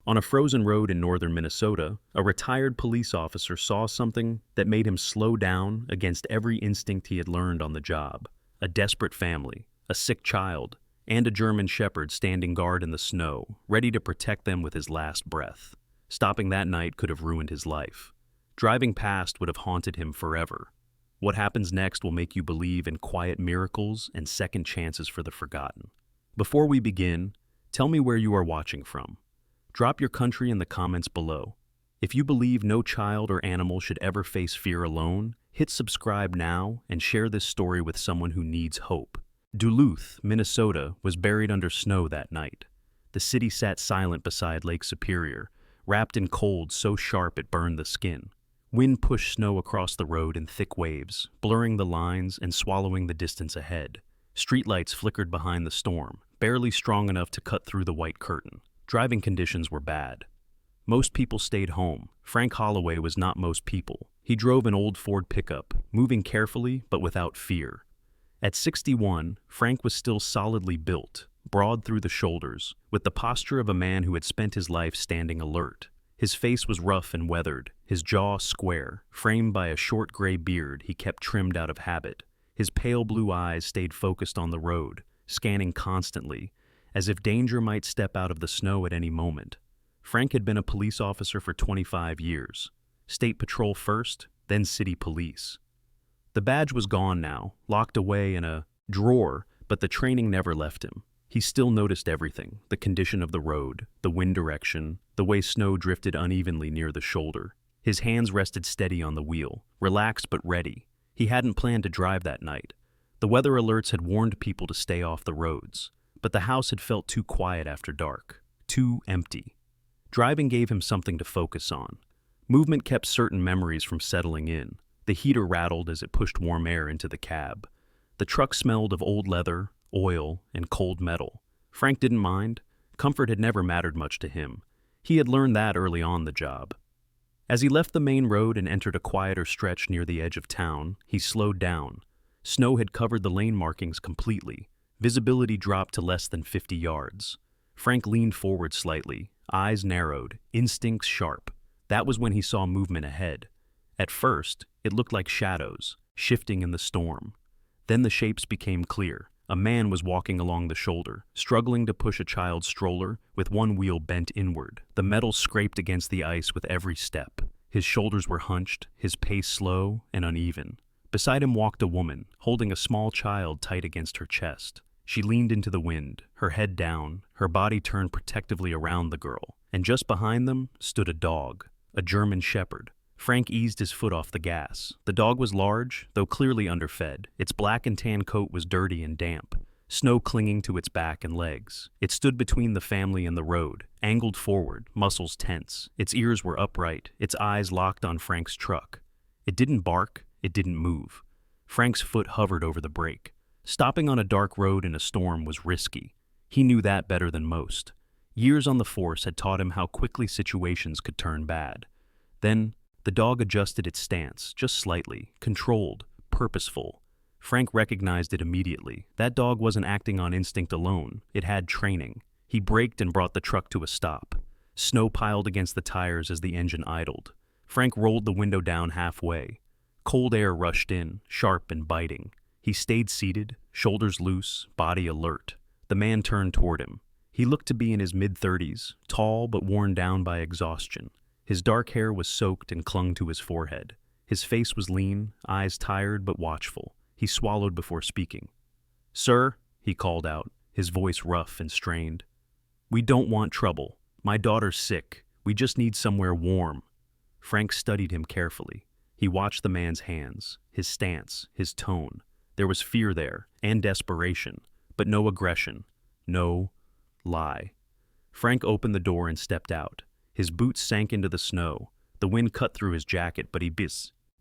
On a frozen road in northern Minnesota, a retired police officer saw something that made him slow down against every instinct he had learned on the job. A desperate family, a sick child, and a German shepherd standing guard in the snow, ready to protect them with his last breath. Stopping that night could have ruined his life. Driving past would have haunted him forever. What happens next will make you believe in quiet miracles and second chances for the forgotten. Before we begin, tell me where you are watching from. Drop your country in the comments below. If you believe no child or animal should ever face fear alone, hit subscribe now and share this story with someone who needs hope. Duluth, Minnesota, was buried under snow that night. The city sat silent beside Lake Superior, wrapped in cold so sharp it burned the skin. Wind pushed snow across the road in thick waves, blurring the lines and swallowing the distance ahead. Streetlights flickered behind the storm, barely strong enough to cut through the white curtain. Driving conditions were bad. Most people stayed home. Frank Holloway was not most people. He drove an old Ford pickup, moving carefully but without fear. At 61, Frank was still solidly built, broad through the shoulders, with the posture of a man who had spent his life standing alert. His face was rough and weathered, his jaw square, framed by a short gray beard he kept trimmed out of habit. His pale blue eyes stayed focused on the road, scanning constantly, as if danger might step out of the snow at any moment. Frank had been a police officer for 25 years. State Patrol first, then City Police. The badge was gone now, locked away in a drawer, but the training never left him. He still noticed everything: the condition of the road, the wind direction, the way snow drifted unevenly near the shoulder. His hands rested steady on the wheel, relaxed but ready. He hadn't planned to drive that night. The weather alerts had warned people to stay off the roads, but the house had felt too quiet after dark, too empty. Driving gave him something to focus on. Movement kept certain memories from settling in. The heater rattled as it pushed warm air into the cab. The truck smelled of old leather, oil, and cold metal. Frank didn't mind. Comfort had never mattered much to him. He had learned that early on the job. As he left the main road and entered a quieter stretch near the edge of town, he slowed down. Snow had covered the lane markings completely. Visibility dropped to less than 50 yards. Frank leaned forward slightly, eyes narrowed, instincts sharp. That was when he saw movement ahead. At first, it looked like shadows, shifting in the storm. Then the shapes became clear. A man was walking along the shoulder, struggling to push a child's stroller with one wheel bent inward. The metal scraped against the ice with every step. His shoulders were hunched, his pace slow and uneven. Beside him walked a woman, holding a small child tight against her chest. She leaned into the wind, her head down, her body turned protectively around the girl. And just behind them stood a dog, a German shepherd. Frank eased his foot off the gas. The dog was large, though clearly underfed. Its black and tan coat was dirty and damp, snow clinging to its back and legs. It stood between the family and the road, angled forward, muscles tense. Its ears were upright, its eyes locked on Frank's truck. It didn't bark, it didn't move. Frank's foot hovered over the brake. Stopping on a dark road in a storm was risky. He knew that better than most. Years on the force had taught him how quickly situations could turn bad. Then, the dog adjusted its stance, just slightly, controlled, purposeful. Frank recognized it immediately. That dog wasn't acting on instinct alone. It had training. He braked and brought the truck to a stop. Snow piled against the tires as the engine idled. Frank rolled the window down halfway. Cold air rushed in, sharp and biting. He stayed seated, shoulders loose, body alert. The man turned toward him. He looked to be in his mid-30s, tall but worn down by exhaustion. His dark hair was soaked and clung to his forehead. His face was lean, eyes tired but watchful. He swallowed before speaking. "Sir," he called out, his voice rough and strained. "We don't want trouble. My daughter's sick. We just need somewhere warm." Frank studied him carefully. He watched the man's hands, his stance, his tone. There was fear there, and desperation, but no aggression, no lie. Frank opened the door and stepped out. His boots sank into the snow. The wind cut through his jacket, but he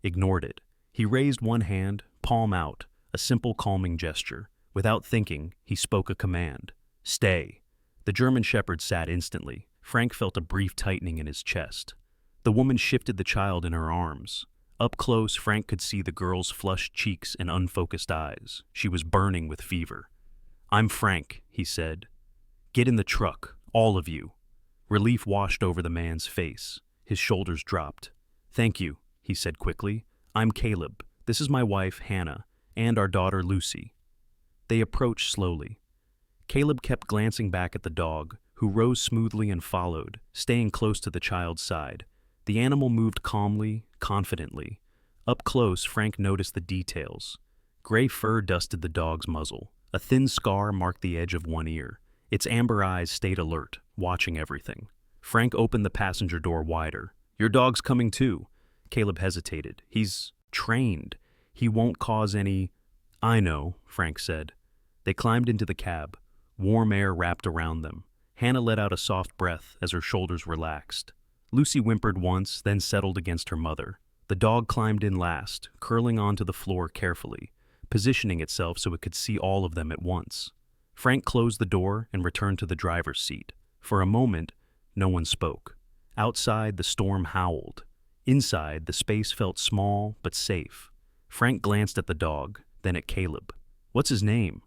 ignored it. He raised one hand, palm out, a simple calming gesture. Without thinking, he spoke a command. "Stay." The German shepherd sat instantly. Frank felt a brief tightening in his chest. The woman shifted the child in her arms. Up close, Frank could see the girl's flushed cheeks and unfocused eyes. She was burning with fever. "I'm Frank," he said. "Get in the truck, all of you." Relief washed over the man's face. His shoulders dropped. "Thank you," he said quickly. "I'm Caleb. This is my wife, Hannah, and our daughter, Lucy." They approached slowly. Caleb kept glancing back at the dog, who rose smoothly and followed, staying close to the child's side. The animal moved calmly, confidently. Up close, Frank noticed the details. Gray fur dusted the dog's muzzle. A thin scar marked the edge of one ear. Its amber eyes stayed alert, watching everything. Frank opened the passenger door wider. "Your dog's coming too." Caleb hesitated. "He's trained. He won't cause any—" "I know," Frank said. They climbed into the cab. Warm air wrapped around them. Hannah let out a soft breath as her shoulders relaxed. Lucy whimpered once, then settled against her mother. The dog climbed in last, curling onto the floor carefully, positioning itself so it could see all of them at once. Frank closed the door and returned to the driver's seat. For a moment, no one spoke. Outside, the storm howled. Inside, the space felt small but safe. Frank glanced at the dog, then at Caleb. "What's his name?"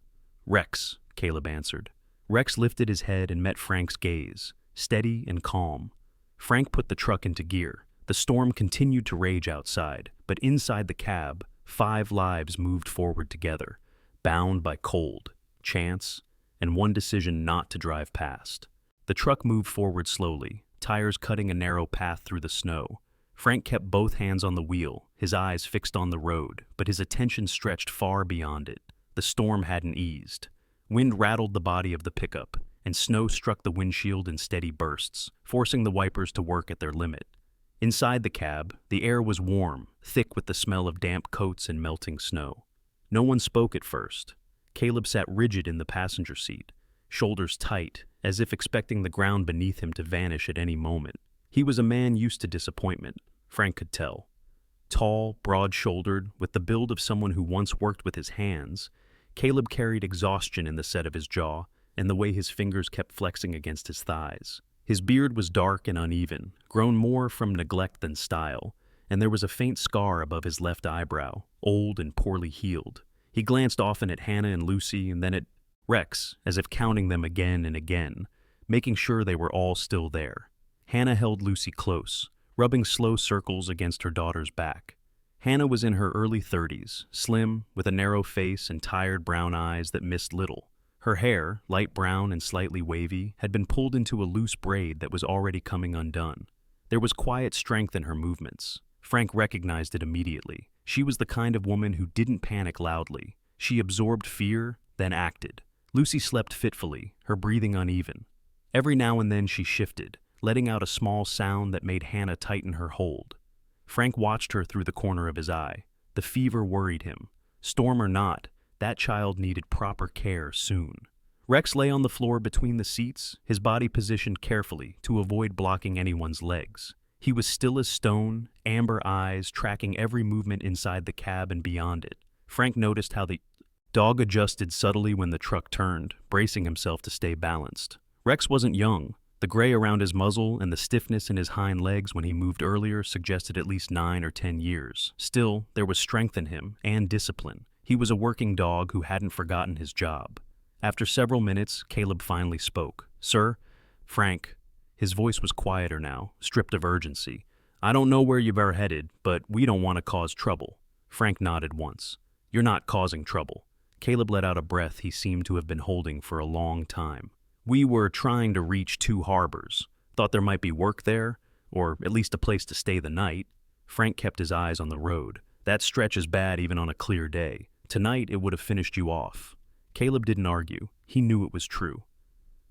"Rex," Caleb answered. Rex lifted his head and met Frank's gaze, steady and calm. Frank put the truck into gear. The storm continued to rage outside, but inside the cab, 5 lives moved forward together, bound by cold, chance, and one decision not to drive past. The truck moved forward slowly, tires cutting a narrow path through the snow. Frank kept both hands on the wheel, his eyes fixed on the road, but his attention stretched far beyond it. The storm hadn't eased. Wind rattled the body of the pickup, and snow struck the windshield in steady bursts, forcing the wipers to work at their limit. Inside the cab, the air was warm, thick with the smell of damp coats and melting snow. No one spoke at first. Caleb sat rigid in the passenger seat, shoulders tight, as if expecting the ground beneath him to vanish at any moment. He was a man used to disappointment, Frank could tell. Tall, broad-shouldered, with the build of someone who once worked with his hands, Caleb carried exhaustion in the set of his jaw and the way his fingers kept flexing against his thighs. His beard was dark and uneven, grown more from neglect than style, and there was a faint scar above his left eyebrow, old and poorly healed. He glanced often at Hannah and Lucy and then at Rex, as if counting them again and again, making sure they were all still there. Hannah held Lucy close, rubbing slow circles against her daughter's back. Hannah was in her early 30s, slim, with a narrow face and tired brown eyes that missed little. Her hair, light brown and slightly wavy, had been pulled into a loose braid that was already coming undone. There was quiet strength in her movements. Frank recognized it immediately. She was the kind of woman who didn't panic loudly. She absorbed fear, then acted. Lucy slept fitfully, her breathing uneven. Every now and then she shifted, letting out a small sound that made Hannah tighten her hold. Frank watched her through the corner of his eye. The fever worried him. Storm or not, that child needed proper care soon. Rex lay on the floor between the seats, his body positioned carefully to avoid blocking anyone's legs. He was still as stone, amber eyes tracking every movement inside the cab and beyond it. Frank noticed how the dog adjusted subtly when the truck turned, bracing himself to stay balanced. Rex wasn't young. The gray around his muzzle and the stiffness in his hind legs when he moved earlier suggested at least 9 or 10 years. Still, there was strength in him and discipline. He was a working dog who hadn't forgotten his job. After several minutes, Caleb finally spoke. "Sir?" "Frank." His voice was quieter now, stripped of urgency. "I don't know where you're headed, but we don't want to cause trouble." Frank nodded once. "You're not causing trouble." Caleb let out a breath he seemed to have been holding for a long time. "We were trying to reach 2 harbors. Thought there might be work there, or at least a place to stay the night." Frank kept his eyes on the road. "That stretch is bad even on a clear day. Tonight it would have finished you off." Caleb didn't argue. He knew it was true.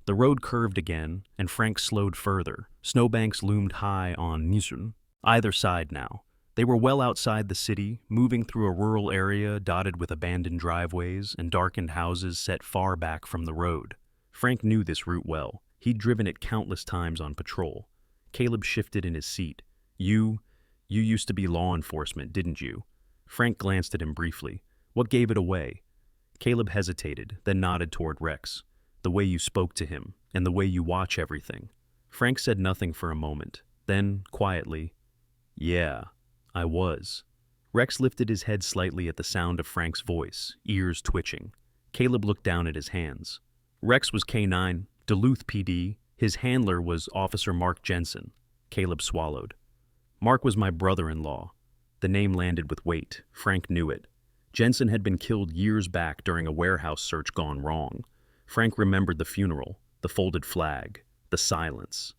The road curved again, and Frank slowed further. Snowbanks loomed high on Nizhun, either side now. They were well outside the city, moving through a rural area dotted with abandoned driveways and darkened houses set far back from the road. Frank knew this route well. He'd driven it countless times on patrol. Caleb shifted in his seat. You used to be law enforcement, didn't you?" Frank glanced at him briefly. "What gave it away?" Caleb hesitated, then nodded toward Rex. "The way you spoke to him, and the way you watch everything." Frank said nothing for a moment. Then, quietly, "Yeah, I was." Rex lifted his head slightly at the sound of Frank's voice, ears twitching. Caleb looked down at his hands. Rex was K9, Duluth PD, His handler was Officer Mark Jensen. Caleb swallowed. Mark was my brother-in-law. The name landed with weight. Frank knew it. Jensen had been killed years back during a warehouse search gone wrong. Frank remembered the funeral, the folded flag, the silence.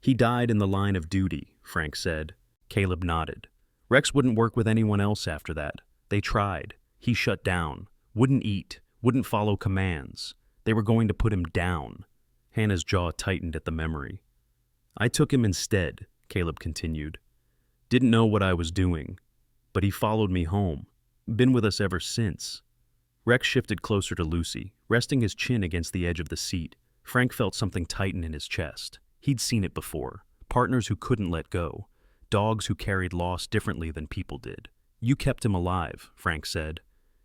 He died in the line of duty, Frank said. Caleb nodded. Rex wouldn't work with anyone else after that. They tried. He shut down. Wouldn't eat. Wouldn't follow commands. They were going to put him down. Hannah's jaw tightened at the memory. I took him instead, Caleb continued. Didn't know what I was doing, but he followed me home. Been with us ever since. Rex shifted closer to Lucy, resting his chin against the edge of the seat. Frank felt something tighten in his chest. He'd seen it before. Partners who couldn't let go. Dogs who carried loss differently than people did. You kept him alive, Frank said.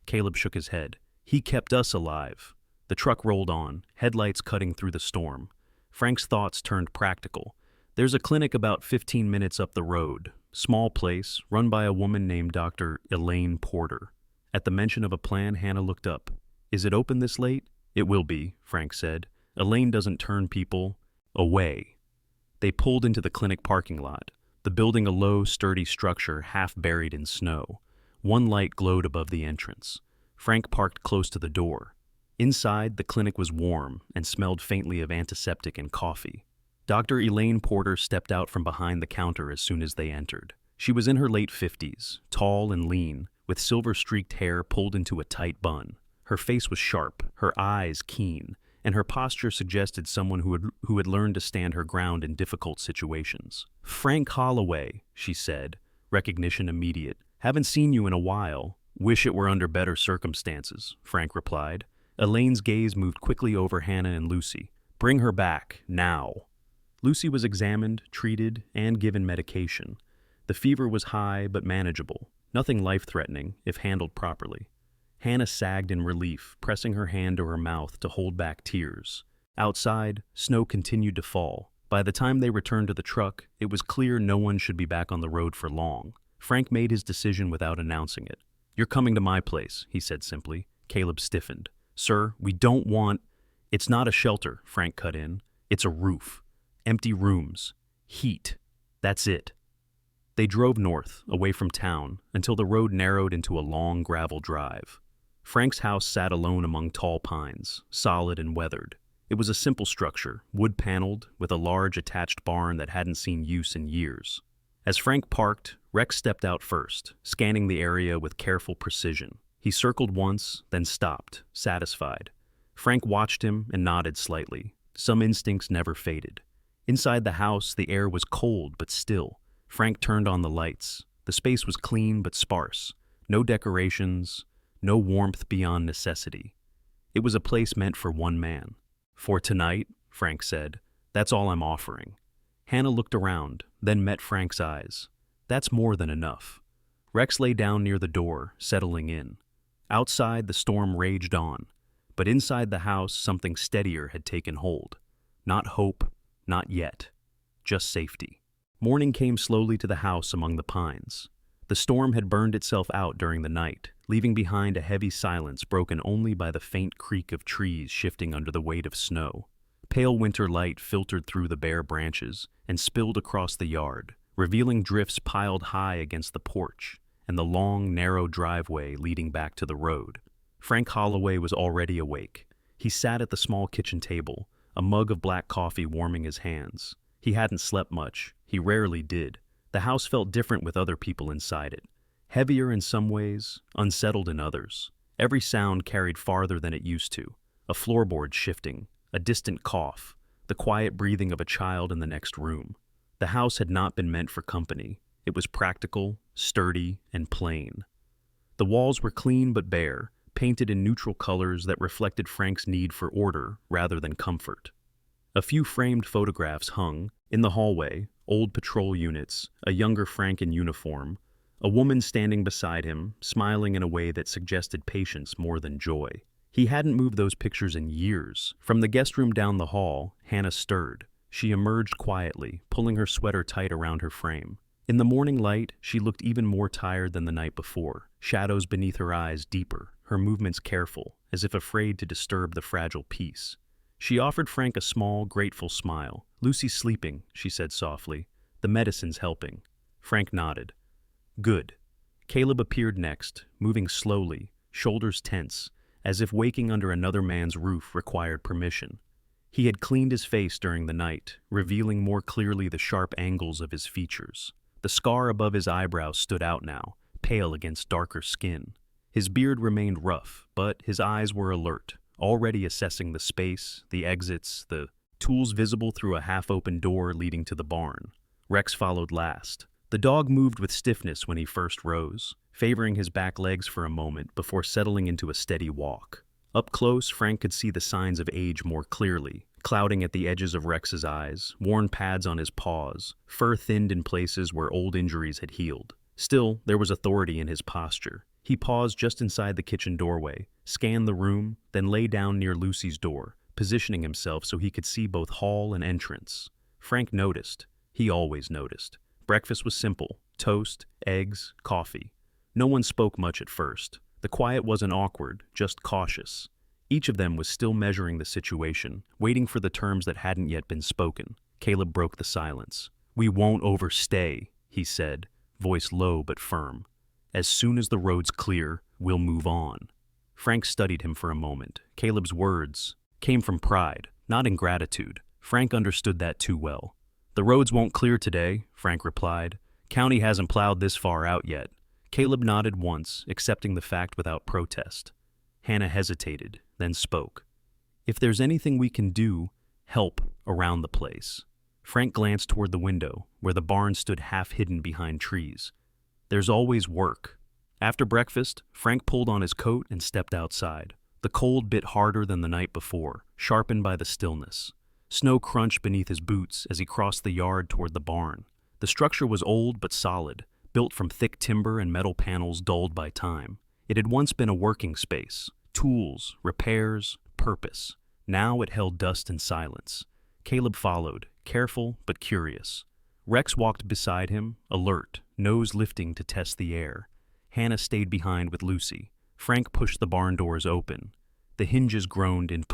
Caleb shook his head. He kept us alive. The truck rolled on, headlights cutting through the storm. Frank's thoughts turned practical. There's a clinic about 15 minutes up the road. Small place, run by a woman named Dr. Elaine Porter. At the mention of a plan, Hannah looked up. Is it open this late? It will be, Frank said. Elaine doesn't turn people away. They pulled into the clinic parking lot, the building a low, sturdy structure half buried in snow. One light glowed above the entrance. Frank parked close to the door. Inside, the clinic was warm and smelled faintly of antiseptic and coffee. Dr. Elaine Porter stepped out from behind the counter as soon as they entered. She was in her late 50s, tall and lean, with silver-streaked hair pulled into a tight bun. Her face was sharp, her eyes keen, and her posture suggested someone who had learned to stand her ground in difficult situations. Frank Holloway, she said, recognition immediate. Haven't seen you in a while. Wish it were under better circumstances, Frank replied. Elaine's gaze moved quickly over Hannah and Lucy. Bring her back, now. Lucy was examined, treated, and given medication. The fever was high but manageable, nothing life-threatening if handled properly. Hannah sagged in relief, pressing her hand to her mouth to hold back tears. Outside, snow continued to fall. By the time they returned to the truck, it was clear no one should be back on the road for long. Frank made his decision without announcing it. You're coming to my place, he said simply. Caleb stiffened. Sir, we don't want... It's not a shelter, Frank cut in. It's a roof. Empty rooms. Heat. That's it. They drove north, away from town, until the road narrowed into a long gravel drive. Frank's house sat alone among tall pines, solid and weathered. It was a simple structure, wood-paneled, with a large attached barn that hadn't seen use in years. As Frank parked, Rex stepped out first, scanning the area with careful precision. He circled once, then stopped, satisfied. Frank watched him and nodded slightly. Some instincts never faded. Inside the house, the air was cold but still. Frank turned on the lights. The space was clean but sparse. No decorations, no warmth beyond necessity. It was a place meant for one man. For tonight, Frank said, that's all I'm offering. Hannah looked around, then met Frank's eyes. That's more than enough. Rex lay down near the door, settling in. Outside, the storm raged on, but inside the house, something steadier had taken hold. Not hope, not yet, just safety. Morning came slowly to the house among the pines. The storm had burned itself out during the night, leaving behind a heavy silence broken only by the faint creak of trees shifting under the weight of snow. Pale winter light filtered through the bare branches and spilled across the yard, revealing drifts piled high against the porch and the long, narrow driveway leading back to the road. Frank Holloway was already awake. He sat at the small kitchen table, a mug of black coffee warming his hands. He hadn't slept much. He rarely did. The house felt different with other people inside it. Heavier in some ways, unsettled in others. Every sound carried farther than it used to. A floorboard shifting, a distant cough, the quiet breathing of a child in the next room. The house had not been meant for company. It was practical, sturdy, and plain. The walls were clean but bare, painted in neutral colors that reflected Frank's need for order rather than comfort. A few framed photographs hung in the hallway, old patrol units, a younger Frank in uniform, a woman standing beside him, smiling in a way that suggested patience more than joy. He hadn't moved those pictures in years. From the guest room down the hall, Hannah stirred. She emerged quietly, pulling her sweater tight around her frame. In the morning light, she looked even more tired than the night before, shadows beneath her eyes deeper, her movements careful, as if afraid to disturb the fragile peace. She offered Frank a small, grateful smile. "Lucy's sleeping," she said softly. "The medicine's helping." Frank nodded. "Good." Caleb appeared next, moving slowly, shoulders tense, as if waking under another man's roof required permission. He had cleaned his face during the night, revealing more clearly the sharp angles of his features. The scar above his eyebrow stood out now, pale against darker skin. His beard remained rough, but his eyes were alert, already assessing the space, the exits, the tools visible through a half-open door leading to the barn. Rex followed last. The dog moved with stiffness when he first rose, favoring his back legs for a moment before settling into a steady walk. Up close, Frank could see the signs of age more clearly, clouding at the edges of Rex's eyes, worn pads on his paws, fur thinned in places where old injuries had healed. Still, there was authority in his posture. He paused just inside the kitchen doorway, scanned the room, then lay down near Lucy's door, positioning himself so he could see both hall and entrance. Frank noticed. He always noticed. Breakfast was simple: toast, eggs, coffee. No one spoke much at first. The quiet wasn't awkward, just cautious. Each of them was still measuring the situation, waiting for the terms that hadn't yet been spoken. Caleb broke the silence. "We won't overstay," he said, voice low but firm. "As soon as the road's clear, we'll move on." Frank studied him for a moment. Caleb's words came from pride, not ingratitude. Frank understood that too well. "The roads won't clear today," Frank replied. "County hasn't plowed this far out yet." Caleb nodded once, accepting the fact without protest. Hannah hesitated, then spoke. "If there's anything we can do, help around the place." Frank glanced toward the window, where the barn stood half hidden behind trees. "There's always work." After breakfast, Frank pulled on his coat and stepped outside. The cold bit harder than the night before, sharpened by the stillness. Snow crunched beneath his boots as he crossed the yard toward the barn. The structure was old but solid, built from thick timber and metal panels dulled by time. It had once been a working space: tools, repairs, purpose. Now it held dust and silence. Caleb followed, careful but curious. Rex walked beside him, alert, nose lifting to test the air. Hannah stayed behind with Lucy. Frank pushed the barn doors open. The hinges groaned in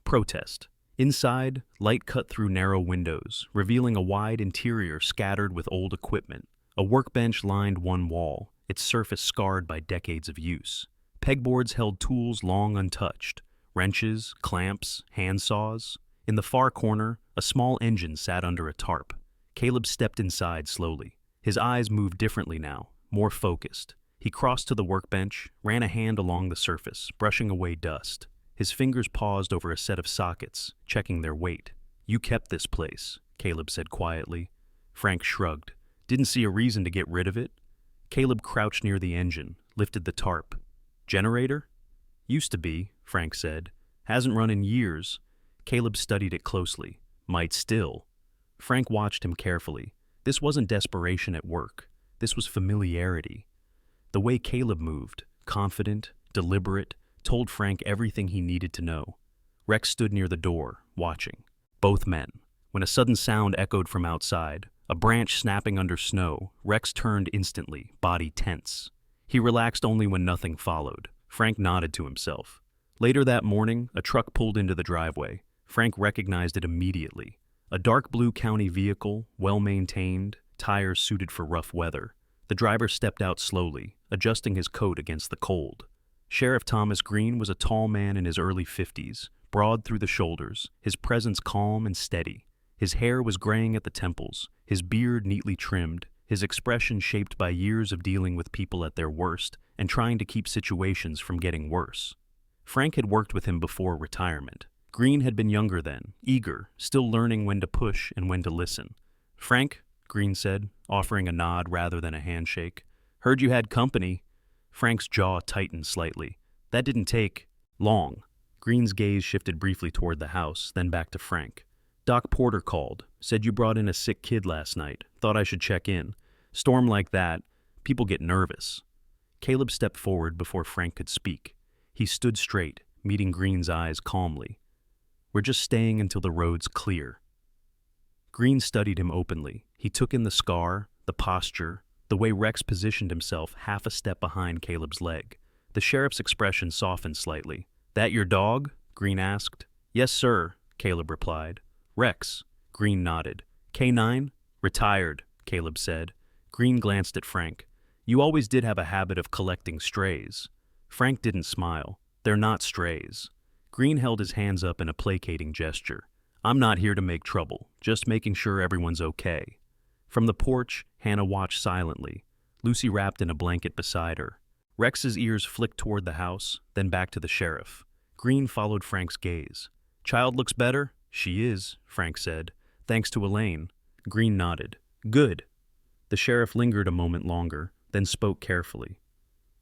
protest. Inside, light cut through narrow windows, revealing a wide interior scattered with old equipment. A workbench lined one wall, its surface scarred by decades of use. Pegboards held tools long untouched: wrenches, clamps, handsaws. In the far corner, a small engine sat under a tarp. Caleb stepped inside slowly. His eyes moved differently now, more focused. He crossed to the workbench, ran a hand along the surface, brushing away dust. His fingers paused over a set of sockets, checking their weight. "You kept this place," Caleb said quietly. Frank shrugged. "Didn't see a reason to get rid of it." Caleb crouched near the engine, lifted the tarp. "Generator?" "Used to be," Frank said. "Hasn't run in years." Caleb studied it closely. "Might still." Frank watched him carefully. This wasn't desperation at work. This was familiarity. The way Caleb moved, confident, deliberate, told Frank everything he needed to know. Rex stood near the door, watching. Both men. When a sudden sound echoed from outside, a branch snapping under snow, Rex turned instantly, body tense. He relaxed only when nothing followed. Frank nodded to himself. Later that morning, a truck pulled into the driveway. Frank recognized it immediately. A dark blue county vehicle, well-maintained, tires suited for rough weather. The driver stepped out slowly, adjusting his coat against the cold. Sheriff Thomas Green was a tall man in his early 50s, broad through the shoulders, his presence calm and steady. His hair was graying at the temples, his beard neatly trimmed, his expression shaped by years of dealing with people at their worst and trying to keep situations from getting worse. Frank had worked with him before retirement. Green had been younger then, eager, still learning when to push and when to listen. "Frank," Green said, offering a nod rather than a handshake. "Heard you had company." Frank's jaw tightened slightly. "That didn't take long." Green's gaze shifted briefly toward the house, then back to Frank. "Doc Porter called. Said you brought in a sick kid last night. Thought I should check in. Storm like that, people get nervous." Caleb stepped forward before Frank could speak. He stood straight, meeting Green's eyes calmly. "We're just staying until the road's clear." Green studied him openly. He took in the scar, the posture, the way Rex positioned himself half a step behind Caleb's leg. The sheriff's expression softened slightly. "That your dog?" Green asked. Yes, sir, Caleb replied. Rex, Green nodded. K9? Retired, Caleb said. Green glanced at Frank. You always did have a habit of collecting strays. Frank didn't smile. They're not strays. Green held his hands up in a placating gesture. I'm not here to make trouble, just making sure everyone's okay. From the porch, Hannah watched silently, Lucy wrapped in a blanket beside her. Rex's ears flicked toward the house, then back to the sheriff. Green followed Frank's gaze. Child looks better? She is, Frank said. Thanks to Elaine. Green nodded. Good. The sheriff lingered a moment longer, then spoke carefully.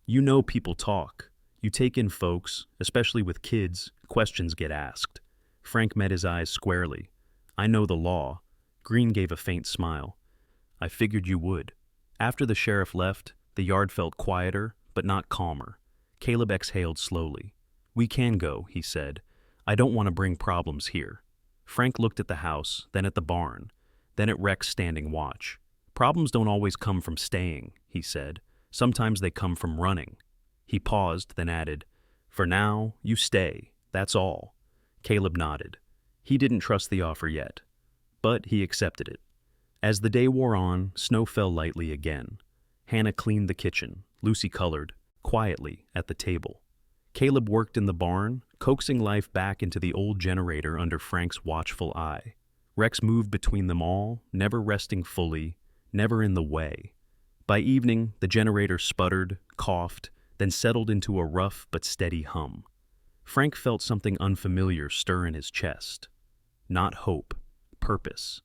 You know people talk. You take in folks, especially with kids, questions get asked. Frank met his eyes squarely. I know the law. Green gave a faint smile. I figured you would. After the sheriff left, the yard felt quieter, but not calmer. Caleb exhaled slowly. We can go, he said. I don't want to bring problems here. Frank looked at the house, then at the barn, then at Rex standing watch. Problems don't always come from staying, he said. Sometimes they come from running. He paused, then added, For now, you stay. That's all. Caleb nodded. He didn't trust the offer yet, but he accepted it. As the day wore on, snow fell lightly again. Hannah cleaned the kitchen. Lucy colored, quietly, at the table. Caleb worked in the barn, coaxing life back into the old generator under Frank's watchful eye. Rex moved between them all, never resting fully, never in the way. By evening, the generator sputtered, coughed, then settled into a rough but steady hum. Frank felt something unfamiliar stir in his chest. Not hope, purpose.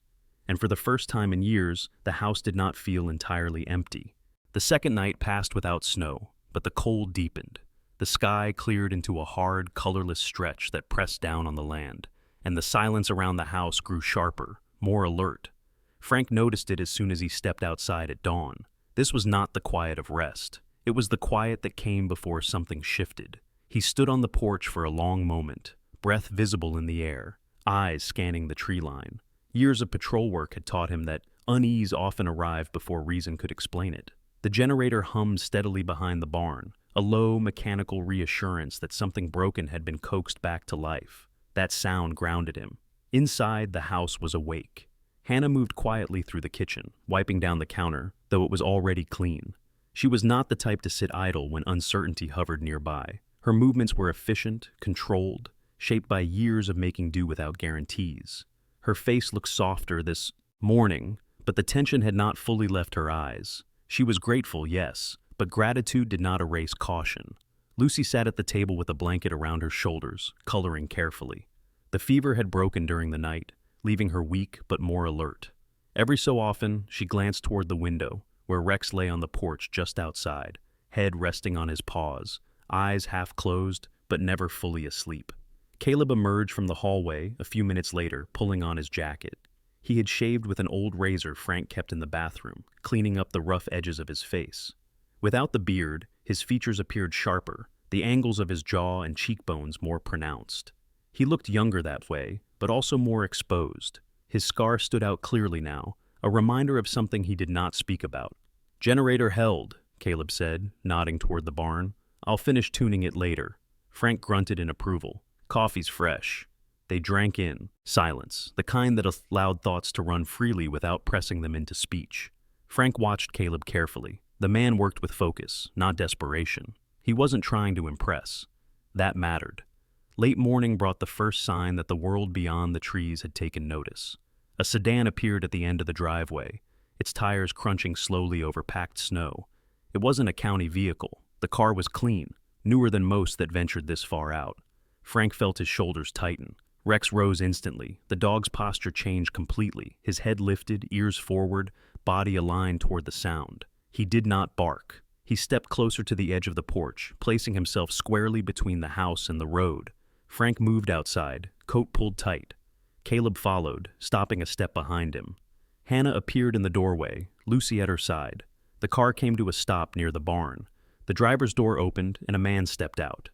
And for the first time in years, the house did not feel entirely empty. The second night passed without snow, but the cold deepened. The sky cleared into a hard, colorless stretch that pressed down on the land, and the silence around the house grew sharper, more alert. Frank noticed it as soon as he stepped outside at dawn. This was not the quiet of rest. It was the quiet that came before something shifted. He stood on the porch for a long moment, breath visible in the air, eyes scanning the tree line. Years of patrol work had taught him that unease often arrived before reason could explain it. The generator hummed steadily behind the barn, a low, mechanical reassurance that something broken had been coaxed back to life. That sound grounded him. Inside, the house was awake. Hannah moved quietly through the kitchen, wiping down the counter, though it was already clean. She was not the type to sit idle when uncertainty hovered nearby. Her movements were efficient, controlled, shaped by years of making do without guarantees. Her face looked softer this morning, but the tension had not fully left her eyes. She was grateful, yes, but gratitude did not erase caution. Lucy sat at the table with a blanket around her shoulders, coloring carefully. The fever had broken during the night, leaving her weak but more alert. Every so often, she glanced toward the window, where Rex lay on the porch just outside, head resting on his paws, eyes half closed but never fully asleep. Caleb emerged from the hallway a few minutes later, pulling on his jacket. He had shaved with an old razor Frank kept in the bathroom, cleaning up the rough edges of his face. Without the beard, his features appeared sharper, the angles of his jaw and cheekbones more pronounced. He looked younger that way, but also more exposed. His scar stood out clearly now, a reminder of something he did not speak about. Generator held, Caleb said, nodding toward the barn. I'll finish tuning it later. Frank grunted in approval. Coffee's fresh. They drank in, silence, the kind that allowed thoughts to run freely without pressing them into speech. Frank watched Caleb carefully. The man worked with focus, not desperation. He wasn't trying to impress. That mattered. Late morning brought the first sign that the world beyond the trees had taken notice. A sedan appeared at the end of the driveway, its tires crunching slowly over packed snow. It wasn't a county vehicle. The car was clean, newer than most that ventured this far out. Frank felt his shoulders tighten. Rex rose instantly. The dog's posture changed completely, his head lifted, ears forward, body aligned toward the sound. He did not bark. He stepped closer to the edge of the porch, placing himself squarely between the house and the road. Frank moved outside, coat pulled tight. Caleb followed, stopping a step behind him. Hannah appeared in the doorway, Lucy at her side. The car came to a stop near the barn. The driver's door opened and a man stepped out.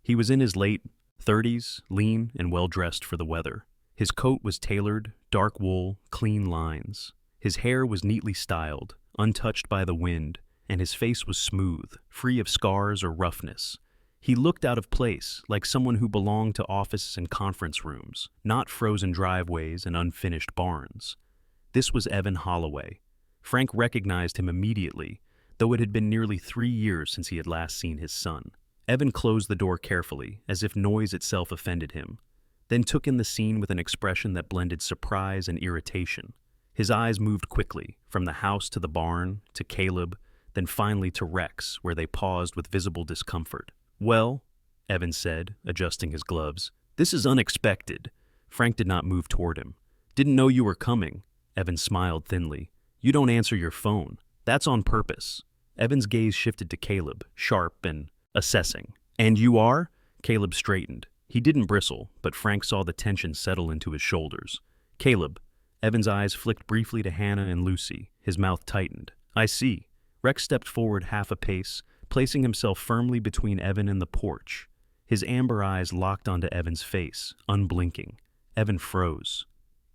He was in his late 30s, lean and well-dressed for the weather. His coat was tailored, dark wool, clean lines. His hair was neatly styled, untouched by the wind, and his face was smooth, free of scars or roughness. He looked out of place, like someone who belonged to offices and conference rooms, not frozen driveways and unfinished barns. This was Evan Holloway. Frank recognized him immediately, though it had been nearly 3 years since he had last seen his son. Evan closed the door carefully, as if noise itself offended him, then took in the scene with an expression that blended surprise and irritation. His eyes moved quickly, from the house to the barn, to Caleb, then finally to Rex, where they paused with visible discomfort. "Well," Evan said, adjusting his gloves, "this is unexpected." Frank did not move toward him. "Didn't know you were coming." Evan smiled thinly. "You don't answer your phone. That's on purpose." Evan's gaze shifted to Caleb, sharp and assessing. "And you are?" Caleb straightened. He didn't bristle, but Frank saw the tension settle into his shoulders. "Caleb." Evan's eyes flicked briefly to Hannah and Lucy. His mouth tightened. "I see." Rex stepped forward half a pace, placing himself firmly between Evan and the porch. His amber eyes locked onto Evan's face, unblinking. Evan froze.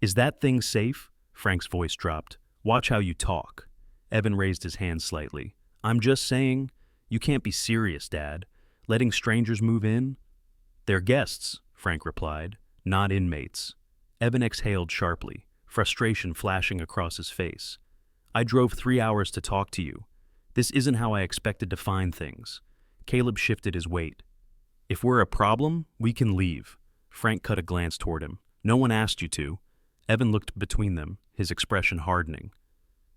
"Is that thing safe?" Frank's voice dropped. "Watch how you talk." Evan raised his hand slightly. "I'm just saying, you can't be serious, Dad. Letting strangers move in?" "They're guests," Frank replied, "not inmates." Evan exhaled sharply, frustration flashing across his face. "I drove 3 hours to talk to you. This isn't how I expected to find things." Caleb shifted his weight. "If we're a problem, we can leave." Frank cut a glance toward him. "No one asked you to." Evan looked between them, his expression hardening.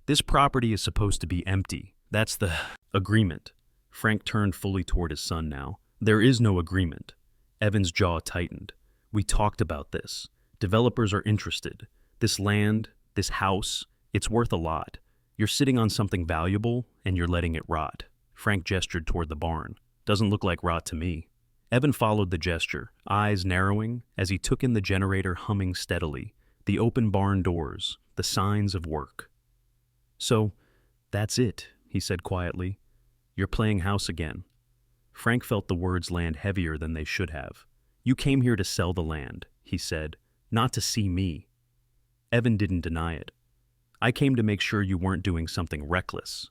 "This property is supposed to be empty. That's the agreement." Frank turned fully toward his son now. "There is no agreement." Evan's jaw tightened. "We talked about this. Developers are interested. This land, this house, it's worth a lot. You're sitting on something valuable, and you're letting it rot." Frank gestured toward the barn. "Doesn't look like rot to me." Evan followed the gesture, eyes narrowing, as he took in the generator humming steadily, the open barn doors, the signs of work. "So, that's it," he said quietly. "You're playing house again." Frank felt the words land heavier than they should have. "You came here to sell the land," he said, "not to see me." Evan didn't deny it. "I came to make sure you weren't doing something reckless."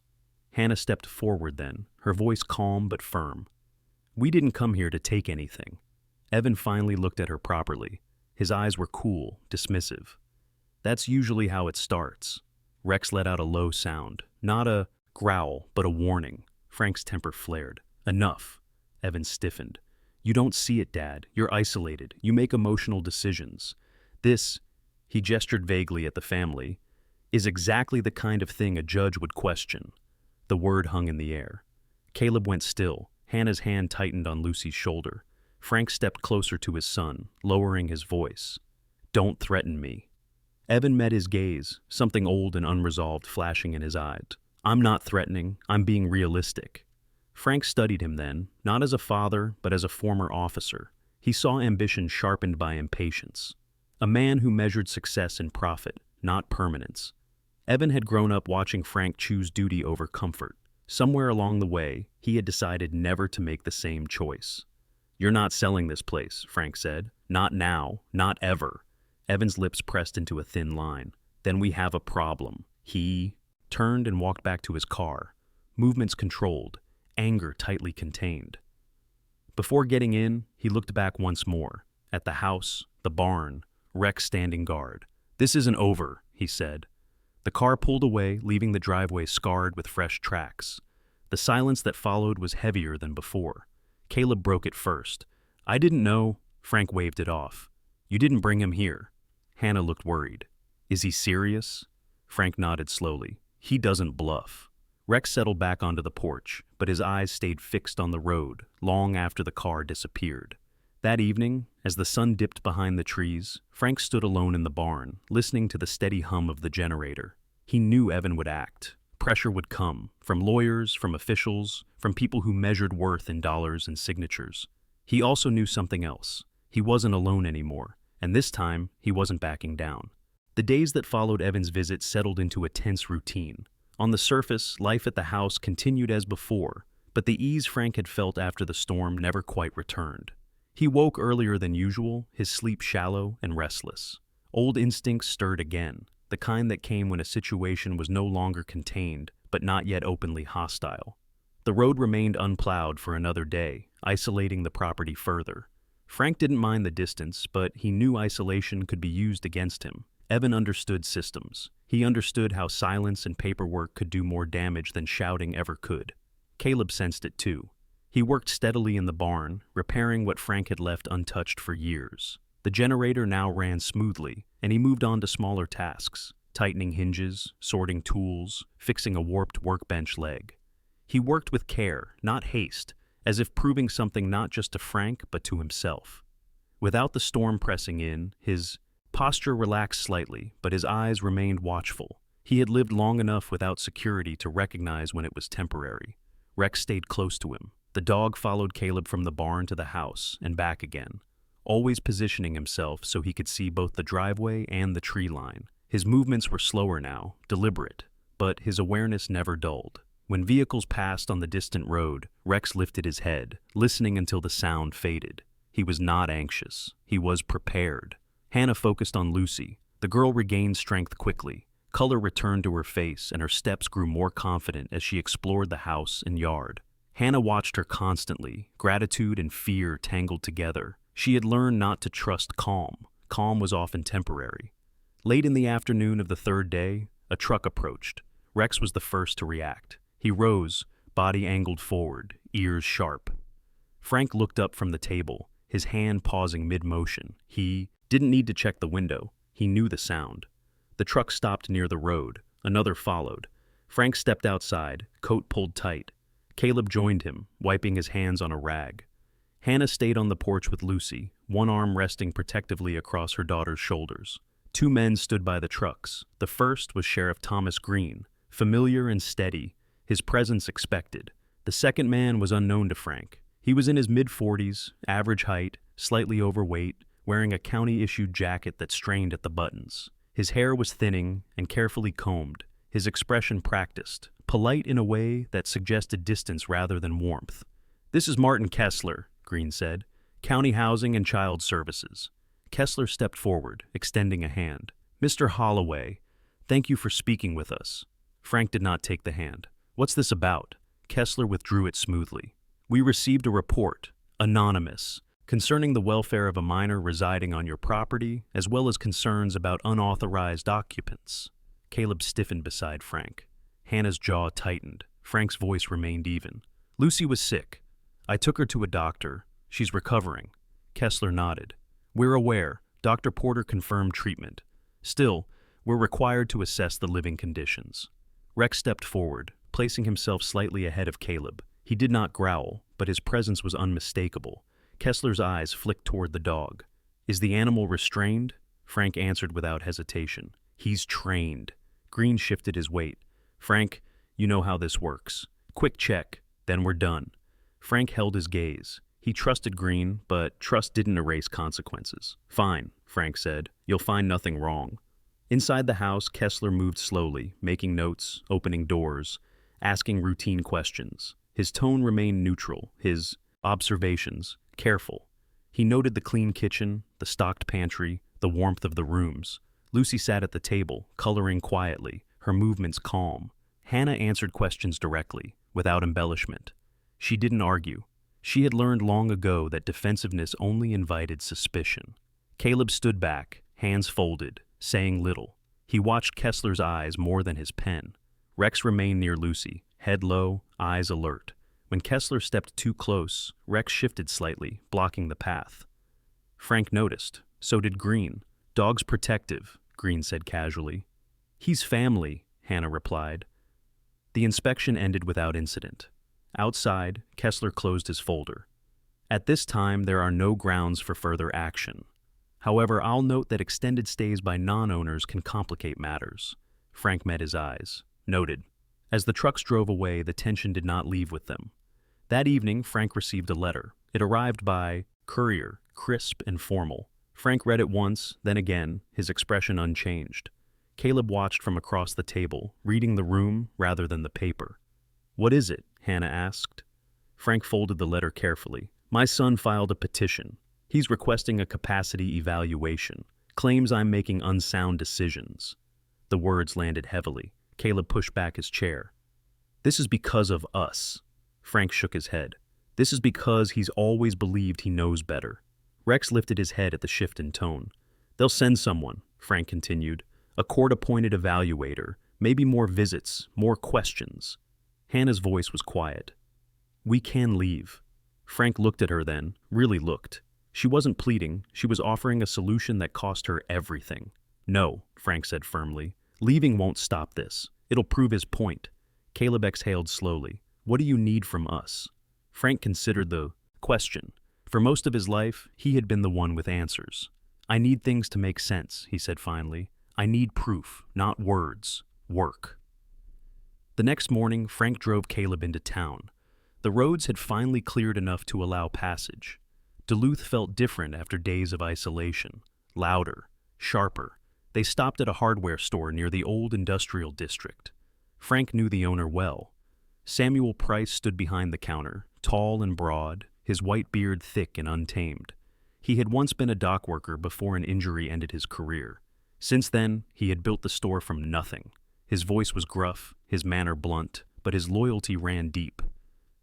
Hannah stepped forward then, her voice calm but firm. "We didn't come here to take anything." Evan finally looked at her properly. His eyes were cool, dismissive. "That's usually how it starts." Rex let out a low sound, not a growl, but a warning. Frank's temper flared. "Enough." Evan stiffened. "You don't see it, Dad. You're isolated. You make emotional decisions. This," he gestured vaguely at the family, "is exactly the kind of thing a judge would question." The word hung in the air. Caleb went still. Hannah's hand tightened on Lucy's shoulder. Frank stepped closer to his son, lowering his voice. "Don't threaten me." Evan met his gaze, something old and unresolved flashing in his eyes. "I'm not threatening. I'm being realistic." Frank studied him then, not as a father, but as a former officer. He saw ambition sharpened by impatience. A man who measured success in profit, not permanence. Evan had grown up watching Frank choose duty over comfort. Somewhere along the way, he had decided never to make the same choice. "You're not selling this place," Frank said. "Not now, not ever." Evan's lips pressed into a thin line. "Then we have a problem." He turned and walked back to his car, movements controlled, anger tightly contained. Before getting in, he looked back once more, at the house, the barn, Rex standing guard. "This isn't over," he said. The car pulled away, leaving the driveway scarred with fresh tracks. The silence that followed was heavier than before. Caleb broke it first. "I didn't know." Frank waved it off. "You didn't bring him here." Hannah looked worried. "Is he serious?" Frank nodded slowly. "He doesn't bluff." Rex settled back onto the porch, but his eyes stayed fixed on the road long after the car disappeared. That evening, as the sun dipped behind the trees, Frank stood alone in the barn, listening to the steady hum of the generator. He knew Evan would act. Pressure would come, from lawyers, from officials, from people who measured worth in dollars and signatures. He also knew something else. He wasn't alone anymore, and this time, he wasn't backing down. The days that followed Evan's visit settled into a tense routine. On the surface, life at the house continued as before, but the ease Frank had felt after the storm never quite returned. He woke earlier than usual, his sleep shallow and restless. Old instincts stirred again, the kind that came when a situation was no longer contained, but not yet openly hostile. The road remained unplowed for another day, isolating the property further. Frank didn't mind the distance, but he knew isolation could be used against him. Evan understood systems. He understood how silence and paperwork could do more damage than shouting ever could. Caleb sensed it too. He worked steadily in the barn, repairing what Frank had left untouched for years. The generator now ran smoothly, and he moved on to smaller tasks, tightening hinges, sorting tools, fixing a warped workbench leg. He worked with care, not haste, as if proving something not just to Frank but to himself. Without the storm pressing in, his posture relaxed slightly, but his eyes remained watchful. He had lived long enough without security to recognize when it was temporary. Rex stayed close to him. The dog followed Caleb from the barn to the house and back again, always positioning himself so he could see both the driveway and the tree line. His movements were slower now, deliberate, but his awareness never dulled. When vehicles passed on the distant road, Rex lifted his head, listening until the sound faded. He was not anxious. He was prepared. Hannah focused on Lucy. The girl regained strength quickly. Color returned to her face, and her steps grew more confident as she explored the house and yard. Hannah watched her constantly, gratitude and fear tangled together. She had learned not to trust calm. Calm was often temporary. Late in the afternoon of the third day, a truck approached. Rex was the first to react. He rose, body angled forward, ears sharp. Frank looked up from the table, his hand pausing mid-motion. He didn't need to check the window. He knew the sound. The truck stopped near the road. Another followed. Frank stepped outside, coat pulled tight. Caleb joined him, wiping his hands on a rag. Hannah stayed on the porch with Lucy, one arm resting protectively across her daughter's shoulders. Two men stood by the trucks. The first was Sheriff Thomas Green, familiar and steady, his presence expected. The second man was unknown to Frank. He was in his mid-40s, average height, slightly overweight, wearing a county-issued jacket that strained at the buttons. His hair was thinning and carefully combed, his expression practiced, polite in a way that suggested distance rather than warmth. "This is Martin Kessler," Green said, "County Housing and Child Services." Kessler stepped forward, extending a hand. "Mr. Holloway, thank you for speaking with us." Frank did not take the hand. "What's this about?" Kessler withdrew it smoothly. "We received a report, anonymous, concerning the welfare of a minor residing on your property, as well as concerns about unauthorized occupants." Caleb stiffened beside Frank. Hannah's jaw tightened. Frank's voice remained even. "Lucy was sick. I took her to a doctor. She's recovering." Kessler nodded. "We're aware. Dr. Porter confirmed treatment. Still, we're required to assess the living conditions." Rex stepped forward, placing himself slightly ahead of Caleb. He did not growl, but his presence was unmistakable. Kessler's eyes flicked toward the dog. "Is the animal restrained?" Frank answered without hesitation. "He's trained." Green shifted his weight. "Frank, you know how this works. Quick check, then we're done." Frank held his gaze. He trusted Green, but trust didn't erase consequences. "Fine," Frank said. "You'll find nothing wrong." Inside the house, Kessler moved slowly, making notes, opening doors, asking routine questions. His tone remained neutral, his observations careful. He noted the clean kitchen, the stocked pantry, the warmth of the rooms. Lucy sat at the table, coloring quietly, her movements calm. Hannah answered questions directly, without embellishment. She didn't argue. She had learned long ago that defensiveness only invited suspicion. Caleb stood back, hands folded, saying little. He watched Kessler's eyes more than his pen. Rex remained near Lucy, head low, eyes alert. When Kessler stepped too close, Rex shifted slightly, blocking the path. Frank noticed. So did Green. "Dog's protective," Green said casually. "He's family," Hannah replied. The inspection ended without incident. Outside, Kessler closed his folder. "At this time, there are no grounds for further action. However, I'll note that extended stays by non-owners can complicate matters." Frank met his eyes. "Noted." As the trucks drove away, the tension did not leave with them. That evening, Frank received a letter. It arrived by courier, crisp and formal. Frank read it once, then again, his expression unchanged. Caleb watched from across the table, reading the room rather than the paper. "What is it?" Hannah asked. Frank folded the letter carefully. "My son filed a petition. He's requesting a capacity evaluation. Claims I'm making unsound decisions." The words landed heavily. Caleb pushed back his chair. "This is because of us." Frank shook his head. This is because he's always believed he knows better. Rex lifted his head at the shift in tone. They'll send someone, Frank continued. A court-appointed evaluator, maybe more visits, more questions. Hannah's voice was quiet. We can leave. Frank looked at her then, really looked. She wasn't pleading, she was offering a solution that cost her everything. No, Frank said firmly. Leaving won't stop this. It'll prove his point. Caleb exhaled slowly. What do you need from us? Frank considered the question. For most of his life, he had been the one with answers. I need things to make sense, he said finally. I need proof, not words. Work. The next morning, Frank drove Caleb into town. The roads had finally cleared enough to allow passage. Duluth felt different after days of isolation. Louder, sharper. They stopped at a hardware store near the old industrial district. Frank knew the owner well. Samuel Price stood behind the counter, tall and broad, his white beard thick and untamed. He had once been a dock worker before an injury ended his career. Since then, he had built the store from nothing. His voice was gruff, his manner blunt, but his loyalty ran deep.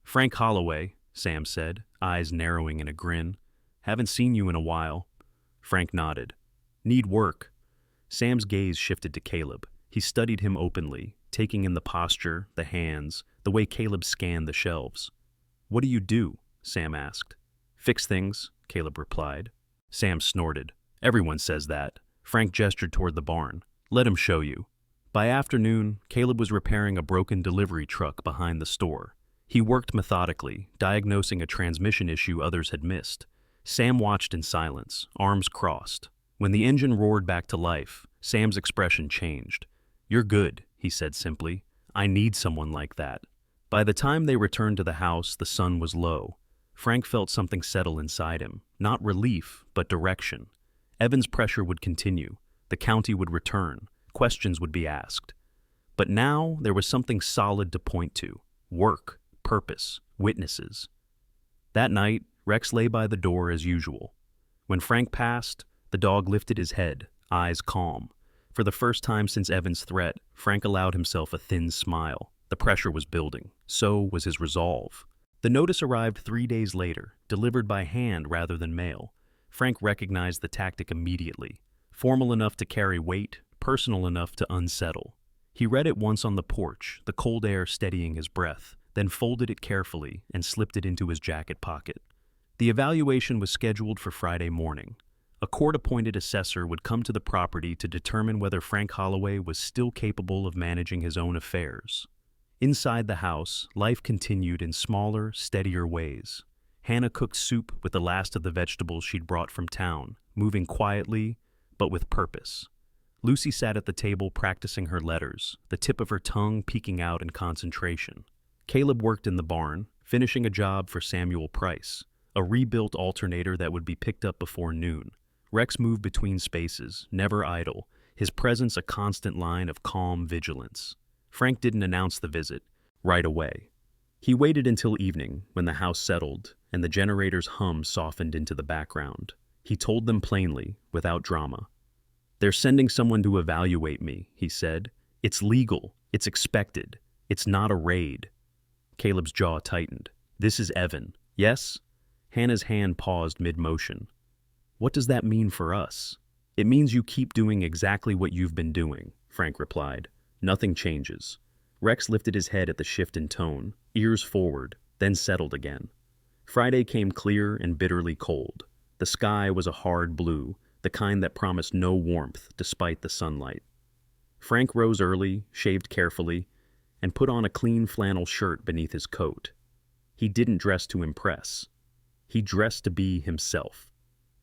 Frank Holloway, Sam said, eyes narrowing in a grin. Haven't seen you in a while. Frank nodded. Need work. Sam's gaze shifted to Caleb. He studied him openly, taking in the posture, the hands, the way Caleb scanned the shelves. What do you do? Sam asked. Fix things, Caleb replied. Sam snorted. Everyone says that. Frank gestured toward the barn. Let him show you. By afternoon, Caleb was repairing a broken delivery truck behind the store. He worked methodically, diagnosing a transmission issue others had missed. Sam watched in silence, arms crossed. When the engine roared back to life, Sam's expression changed. You're good, he said simply. I need someone like that. By the time they returned to the house, the sun was low. Frank felt something settle inside him, not relief, but direction. Evan's pressure would continue. The county would return. Questions would be asked. But now there was something solid to point to. Work, purpose, witnesses. That night, Rex lay by the door as usual. When Frank passed, the dog lifted his head, eyes calm. For the first time since Evan's threat, Frank allowed himself a thin smile. The pressure was building. So was his resolve. The notice arrived 3 days later, delivered by hand rather than mail. Frank recognized the tactic immediately. Formal enough to carry weight, personal enough to unsettle. He read it once on the porch, the cold air steadying his breath, then folded it carefully and slipped it into his jacket pocket. The evaluation was scheduled for Friday morning. A court-appointed assessor would come to the property to determine whether Frank Holloway was still capable of managing his own affairs. Inside the house, life continued in smaller, steadier ways. Hannah cooked soup with the last of the vegetables she'd brought from town, moving quietly, but with purpose. Lucy sat at the table practicing her letters, the tip of her tongue peeking out in concentration. Caleb worked in the barn, finishing a job for Samuel Price, a rebuilt alternator that would be picked up before noon. Rex moved between spaces, never idle, his presence a constant line of calm vigilance. Frank didn't announce the visit right away. He waited until evening, when the house settled and the generator's hum softened into the background. He told them plainly, without drama. They're sending someone to evaluate me, he said. It's legal. It's expected. It's not a raid. Caleb's jaw tightened. This is Evan. Yes? Hannah's hand paused mid-motion. What does that mean for us? It means you keep doing exactly what you've been doing, Frank replied. Nothing changes. Rex lifted his head at the shift in tone, ears forward, then settled again. Friday came clear and bitterly cold. The sky was a hard blue, the kind that promised no warmth despite the sunlight. Frank rose early, shaved carefully, and put on a clean flannel shirt beneath his coat. He didn't dress to impress. He dressed to be himself.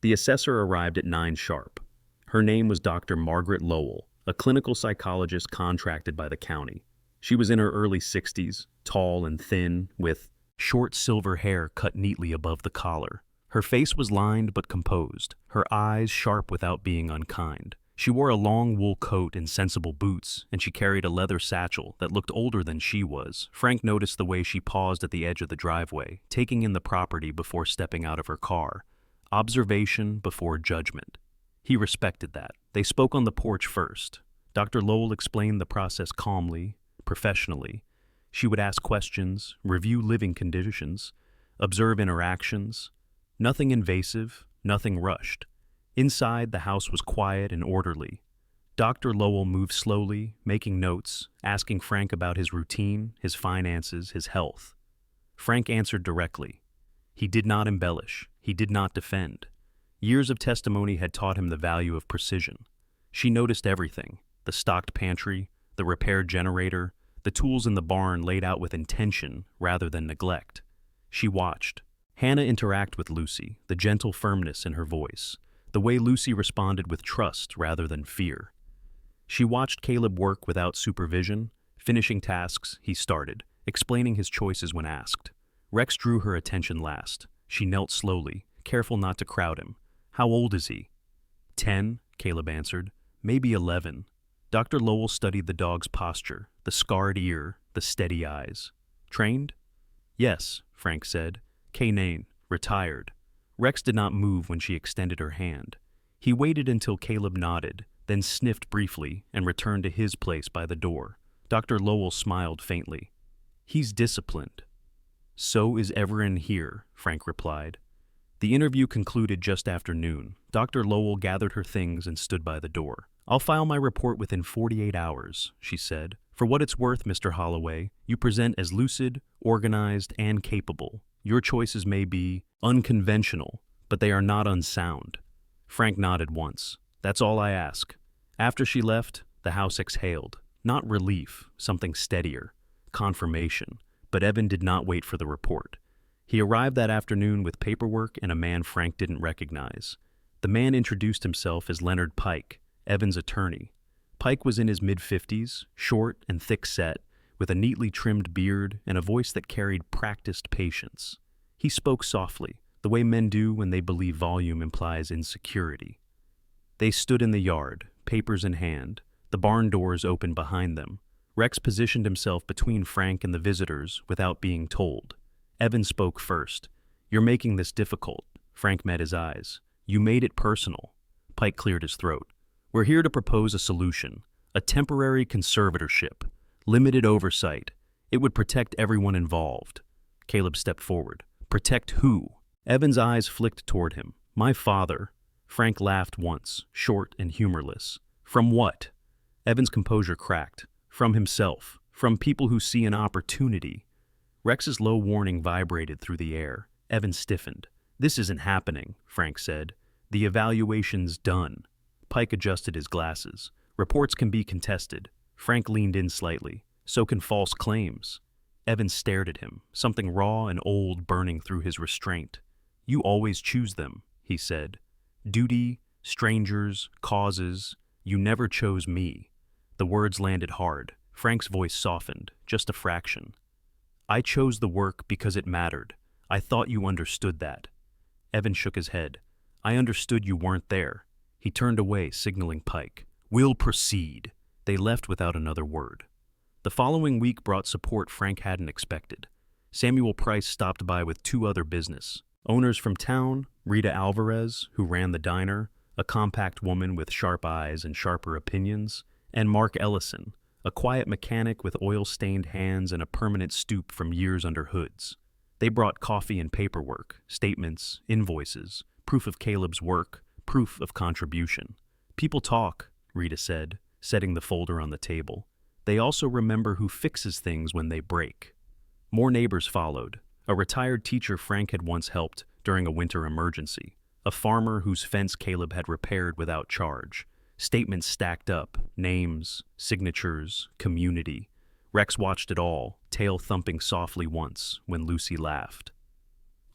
The assessor arrived at 9 sharp. Her name was Dr. Margaret Lowell, a clinical psychologist contracted by the county. She was in her early 60s, tall and thin, with short silver hair cut neatly above the collar. Her face was lined but composed, her eyes sharp without being unkind. She wore a long wool coat and sensible boots, and she carried a leather satchel that looked older than she was. Frank noticed the way she paused at the edge of the driveway, taking in the property before stepping out of her car. Observation before judgment. He respected that. They spoke on the porch first. Dr. Lowell explained the process calmly, professionally. She would ask questions, review living conditions, observe interactions. Nothing invasive, nothing rushed. Inside, the house was quiet and orderly. Dr. Lowell moved slowly, making notes, asking Frank about his routine, his finances, his health. Frank answered directly. He did not embellish. He did not defend. Years of testimony had taught him the value of precision. She noticed everything: the stocked pantry, the repaired generator, the tools in the barn laid out with intention rather than neglect. She watched. Hannah interact with Lucy, the gentle firmness in her voice, the way Lucy responded with trust rather than fear. She watched Caleb work without supervision, finishing tasks he started, explaining his choices when asked. Rex drew her attention last. She knelt slowly, careful not to crowd him. "How old is he?" 10, Caleb answered. "Maybe 11. Dr. Lowell studied the dog's posture, the scarred ear, the steady eyes. "Trained?" "Yes," Frank said. "Canine, retired." Rex did not move when she extended her hand. He waited until Caleb nodded, then sniffed briefly and returned to his place by the door. Dr. Lowell smiled faintly. "He's disciplined." "So is everyone here," Frank replied. The interview concluded just after noon. Dr. Lowell gathered her things and stood by the door. "I'll file my report within 48 hours, she said. "For what it's worth, Mr. Holloway, you present as lucid, organized, and capable. Your choices may be unconventional, but they are not unsound." Frank nodded once. "That's all I ask." After she left, the house exhaled. Not relief, something steadier. Confirmation. But Evan did not wait for the report. He arrived that afternoon with paperwork and a man Frank didn't recognize. The man introduced himself as Leonard Pike, Evan's attorney. Pike was in his mid-50s, short and thick-set, with a neatly trimmed beard and a voice that carried practiced patience. He spoke softly, the way men do when they believe volume implies insecurity. They stood in the yard, papers in hand, the barn doors open behind them. Rex positioned himself between Frank and the visitors without being told. Evan spoke first. "You're making this difficult." Frank met his eyes. "You made it personal." Pike cleared his throat. "We're here to propose a solution, a temporary conservatorship, limited oversight. It would protect everyone involved." Caleb stepped forward. "Protect who?" Evan's eyes flicked toward him. "My father." Frank laughed once, short and humorless. "From what?" Evan's composure cracked. "From himself. From people who see an opportunity." Rex's low warning vibrated through the air. Evan stiffened. "This isn't happening," Frank said. "The evaluation's done." Pike adjusted his glasses. "Reports can be contested." Frank leaned in slightly. "So can false claims." Evan stared at him, something raw and old burning through his restraint. "You always choose them," he said. "Duty, strangers, causes. You never chose me." The words landed hard. Frank's voice softened, just a fraction. "I chose the work because it mattered. I thought you understood that." Evan shook his head. "I understood you weren't there." He turned away, signaling Pike. "We'll proceed." They left without another word. The following week brought support Frank hadn't expected. Samuel Price stopped by with 2 other business owners from town: Rita Alvarez, who ran the diner, a compact woman with sharp eyes and sharper opinions, and Mark Ellison, a quiet mechanic with oil-stained hands and a permanent stoop from years under hoods. They brought coffee and paperwork, statements, invoices, proof of Caleb's work, proof of contribution. "People talk," Rita said, setting the folder on the table. "They also remember who fixes things when they break." More neighbors followed. A retired teacher Frank had once helped during a winter emergency. A farmer whose fence Caleb had repaired without charge. Statements stacked up, names, signatures, community. Rex watched it all, tail thumping softly once, when Lucy laughed.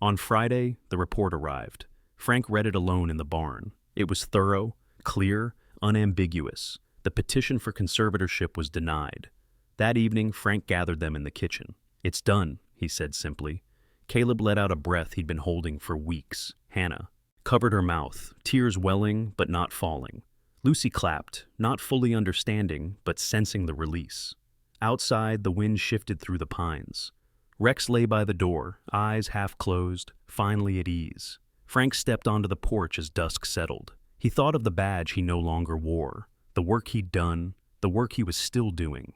On Friday, the report arrived. Frank read it alone in the barn. It was thorough, clear, unambiguous. The petition for conservatorship was denied. That evening, Frank gathered them in the kitchen. "It's done," he said simply. Caleb let out a breath he'd been holding for weeks. Hannah covered her mouth, tears welling but not falling. Lucy clapped, not fully understanding, but sensing the release. Outside, the wind shifted through the pines. Rex lay by the door, eyes half closed, finally at ease. Frank stepped onto the porch as dusk settled. He thought of the badge he no longer wore, the work he'd done, the work he was still doing.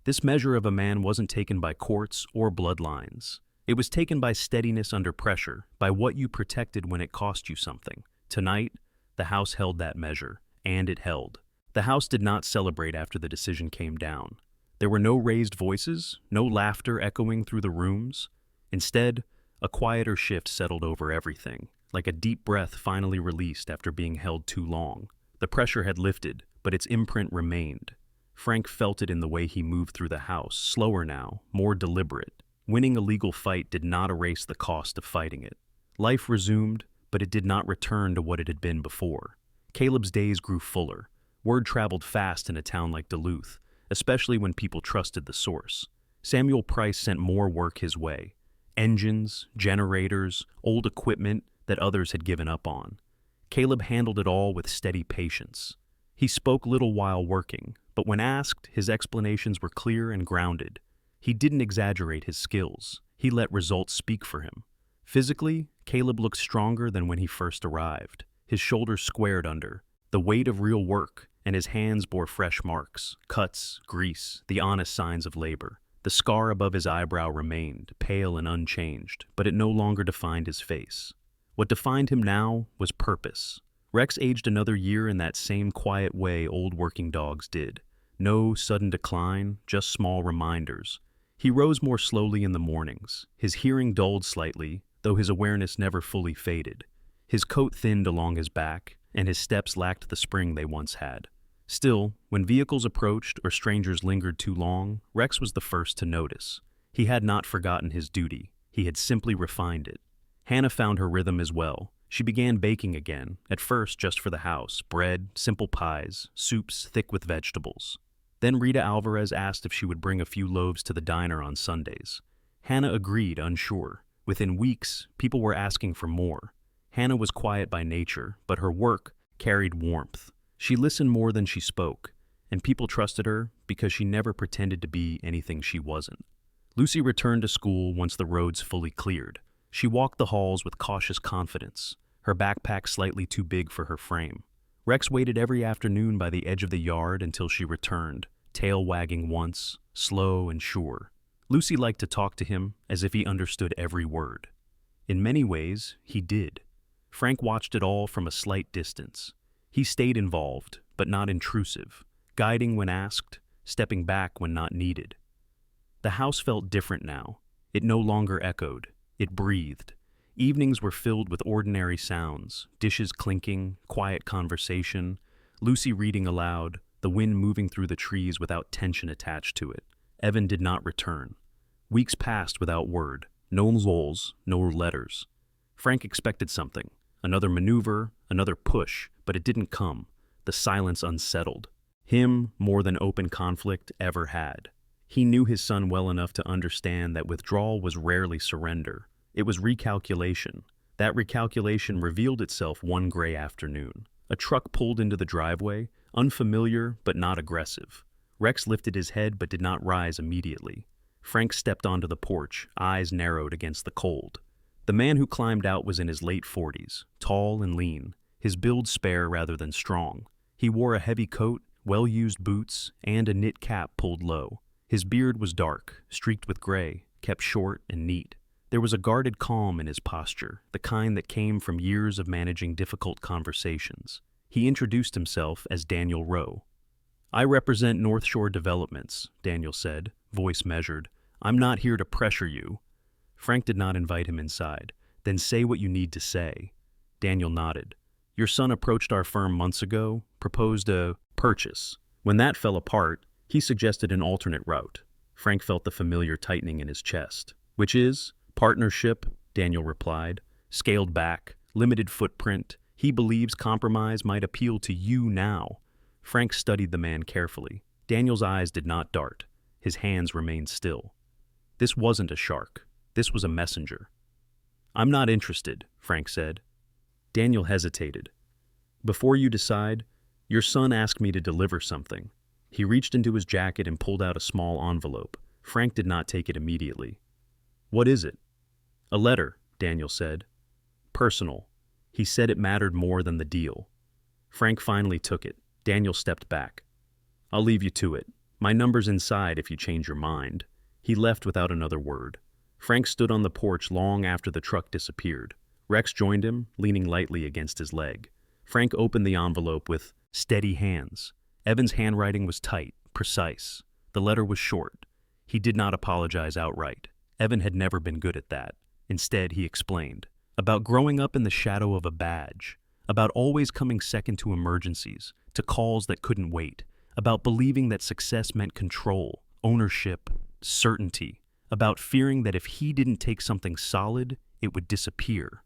This measure of a man wasn't taken by courts or bloodlines. It was taken by steadiness under pressure, by what you protected when it cost you something. Tonight, the House held that measure, and it held. The House did not celebrate after the decision came down. There were no raised voices, no laughter echoing through the rooms. Instead, a quieter shift settled over everything, like a deep breath finally released after being held too long. The pressure had lifted, but its imprint remained. Frank felt it in the way he moved through the House, slower now, more deliberate. Winning a legal fight did not erase the cost of fighting it. Life resumed, but it did not return to what it had been before. Caleb's days grew fuller. Word traveled fast in a town like Duluth, especially when people trusted the source. Samuel Price sent more work his way. Engines, generators, old equipment that others had given up on. Caleb handled it all with steady patience. He spoke little while working, but when asked, his explanations were clear and grounded. He didn't exaggerate his skills. He let results speak for him. Physically, Caleb looked stronger than when he first arrived. His shoulders squared under the weight of real work, and his hands bore fresh marks, cuts, grease, the honest signs of labor. The scar above his eyebrow remained, pale and unchanged, but it no longer defined his face. What defined him now was purpose. Rex aged another year in that same quiet way old working dogs did. No sudden decline, just small reminders. He rose more slowly in the mornings. His hearing dulled slightly, though his awareness never fully faded. His coat thinned along his back, and his steps lacked the spring they once had. Still, when vehicles approached or strangers lingered too long, Rex was the first to notice. He had not forgotten his duty. He had simply refined it. Hannah found her rhythm as well. She began baking again, at first just for the house, bread, simple pies, soups thick with vegetables. Then Rita Alvarez asked if she would bring a few loaves to the diner on Sundays. Hannah agreed, unsure. Within weeks, people were asking for more. Hannah was quiet by nature, but her work carried warmth. She listened more than she spoke, and people trusted her because she never pretended to be anything she wasn't. Lucy returned to school once the roads fully cleared. She walked the halls with cautious confidence, her backpack slightly too big for her frame. Rex waited every afternoon by the edge of the yard until she returned, tail wagging once, slow and sure. Lucy liked to talk to him as if he understood every word. In many ways, he did. Frank watched it all from a slight distance. He stayed involved, but not intrusive, guiding when asked, stepping back when not needed. The house felt different now. It no longer echoed. It breathed. Evenings were filled with ordinary sounds, dishes clinking, quiet conversation, Lucy reading aloud, the wind moving through the trees without tension attached to it. Evan did not return. Weeks passed without word. No lulls, no letters. Frank expected something. Another maneuver, another push, but it didn't come. The silence unsettled. Him more than open conflict ever had. He knew his son well enough to understand that withdrawal was rarely surrender. It was recalculation. That recalculation revealed itself one gray afternoon. A truck pulled into the driveway, unfamiliar but not aggressive. Rex lifted his head but did not rise immediately. Frank stepped onto the porch, eyes narrowed against the cold. The man who climbed out was in his late 40s, tall and lean, his build spare rather than strong. He wore a heavy coat, well-used boots, and a knit cap pulled low. His beard was dark, streaked with gray, kept short and neat. There was a guarded calm in his posture, the kind that came from years of managing difficult conversations. He introduced himself as Daniel Rowe. "I represent North Shore Developments," Daniel said, voice measured. "I'm not here to pressure you." Frank did not invite him inside. "Then say what you need to say." Daniel nodded. "Your son approached our firm months ago, proposed a purchase. When that fell apart, he suggested an alternate route." Frank felt the familiar tightening in his chest. "Which is?" "Partnership," Daniel replied. "Scaled back, limited footprint. He believes compromise might appeal to you now." Frank studied the man carefully. Daniel's eyes did not dart. His hands remained still. This wasn't a shark. This was a messenger. "I'm not interested," Frank said. Daniel hesitated. "Before you decide, your son asked me to deliver something." He reached into his jacket and pulled out a small envelope. Frank did not take it immediately. "What is it?" "A letter," Daniel said. "Personal." He said it mattered more than the deal. Frank finally took it. Daniel stepped back. "I'll leave you to it. My number's inside if you change your mind." He left without another word. Frank stood on the porch long after the truck disappeared. Rex joined him, leaning lightly against his leg. Frank opened the envelope with steady hands. Evan's handwriting was tight, precise. The letter was short. He did not apologize outright. Evan had never been good at that. Instead, he explained about growing up in the shadow of a badge, about always coming second to emergencies, to calls that couldn't wait, about believing that success meant control, ownership, certainty, about fearing that if he didn't take something solid, it would disappear.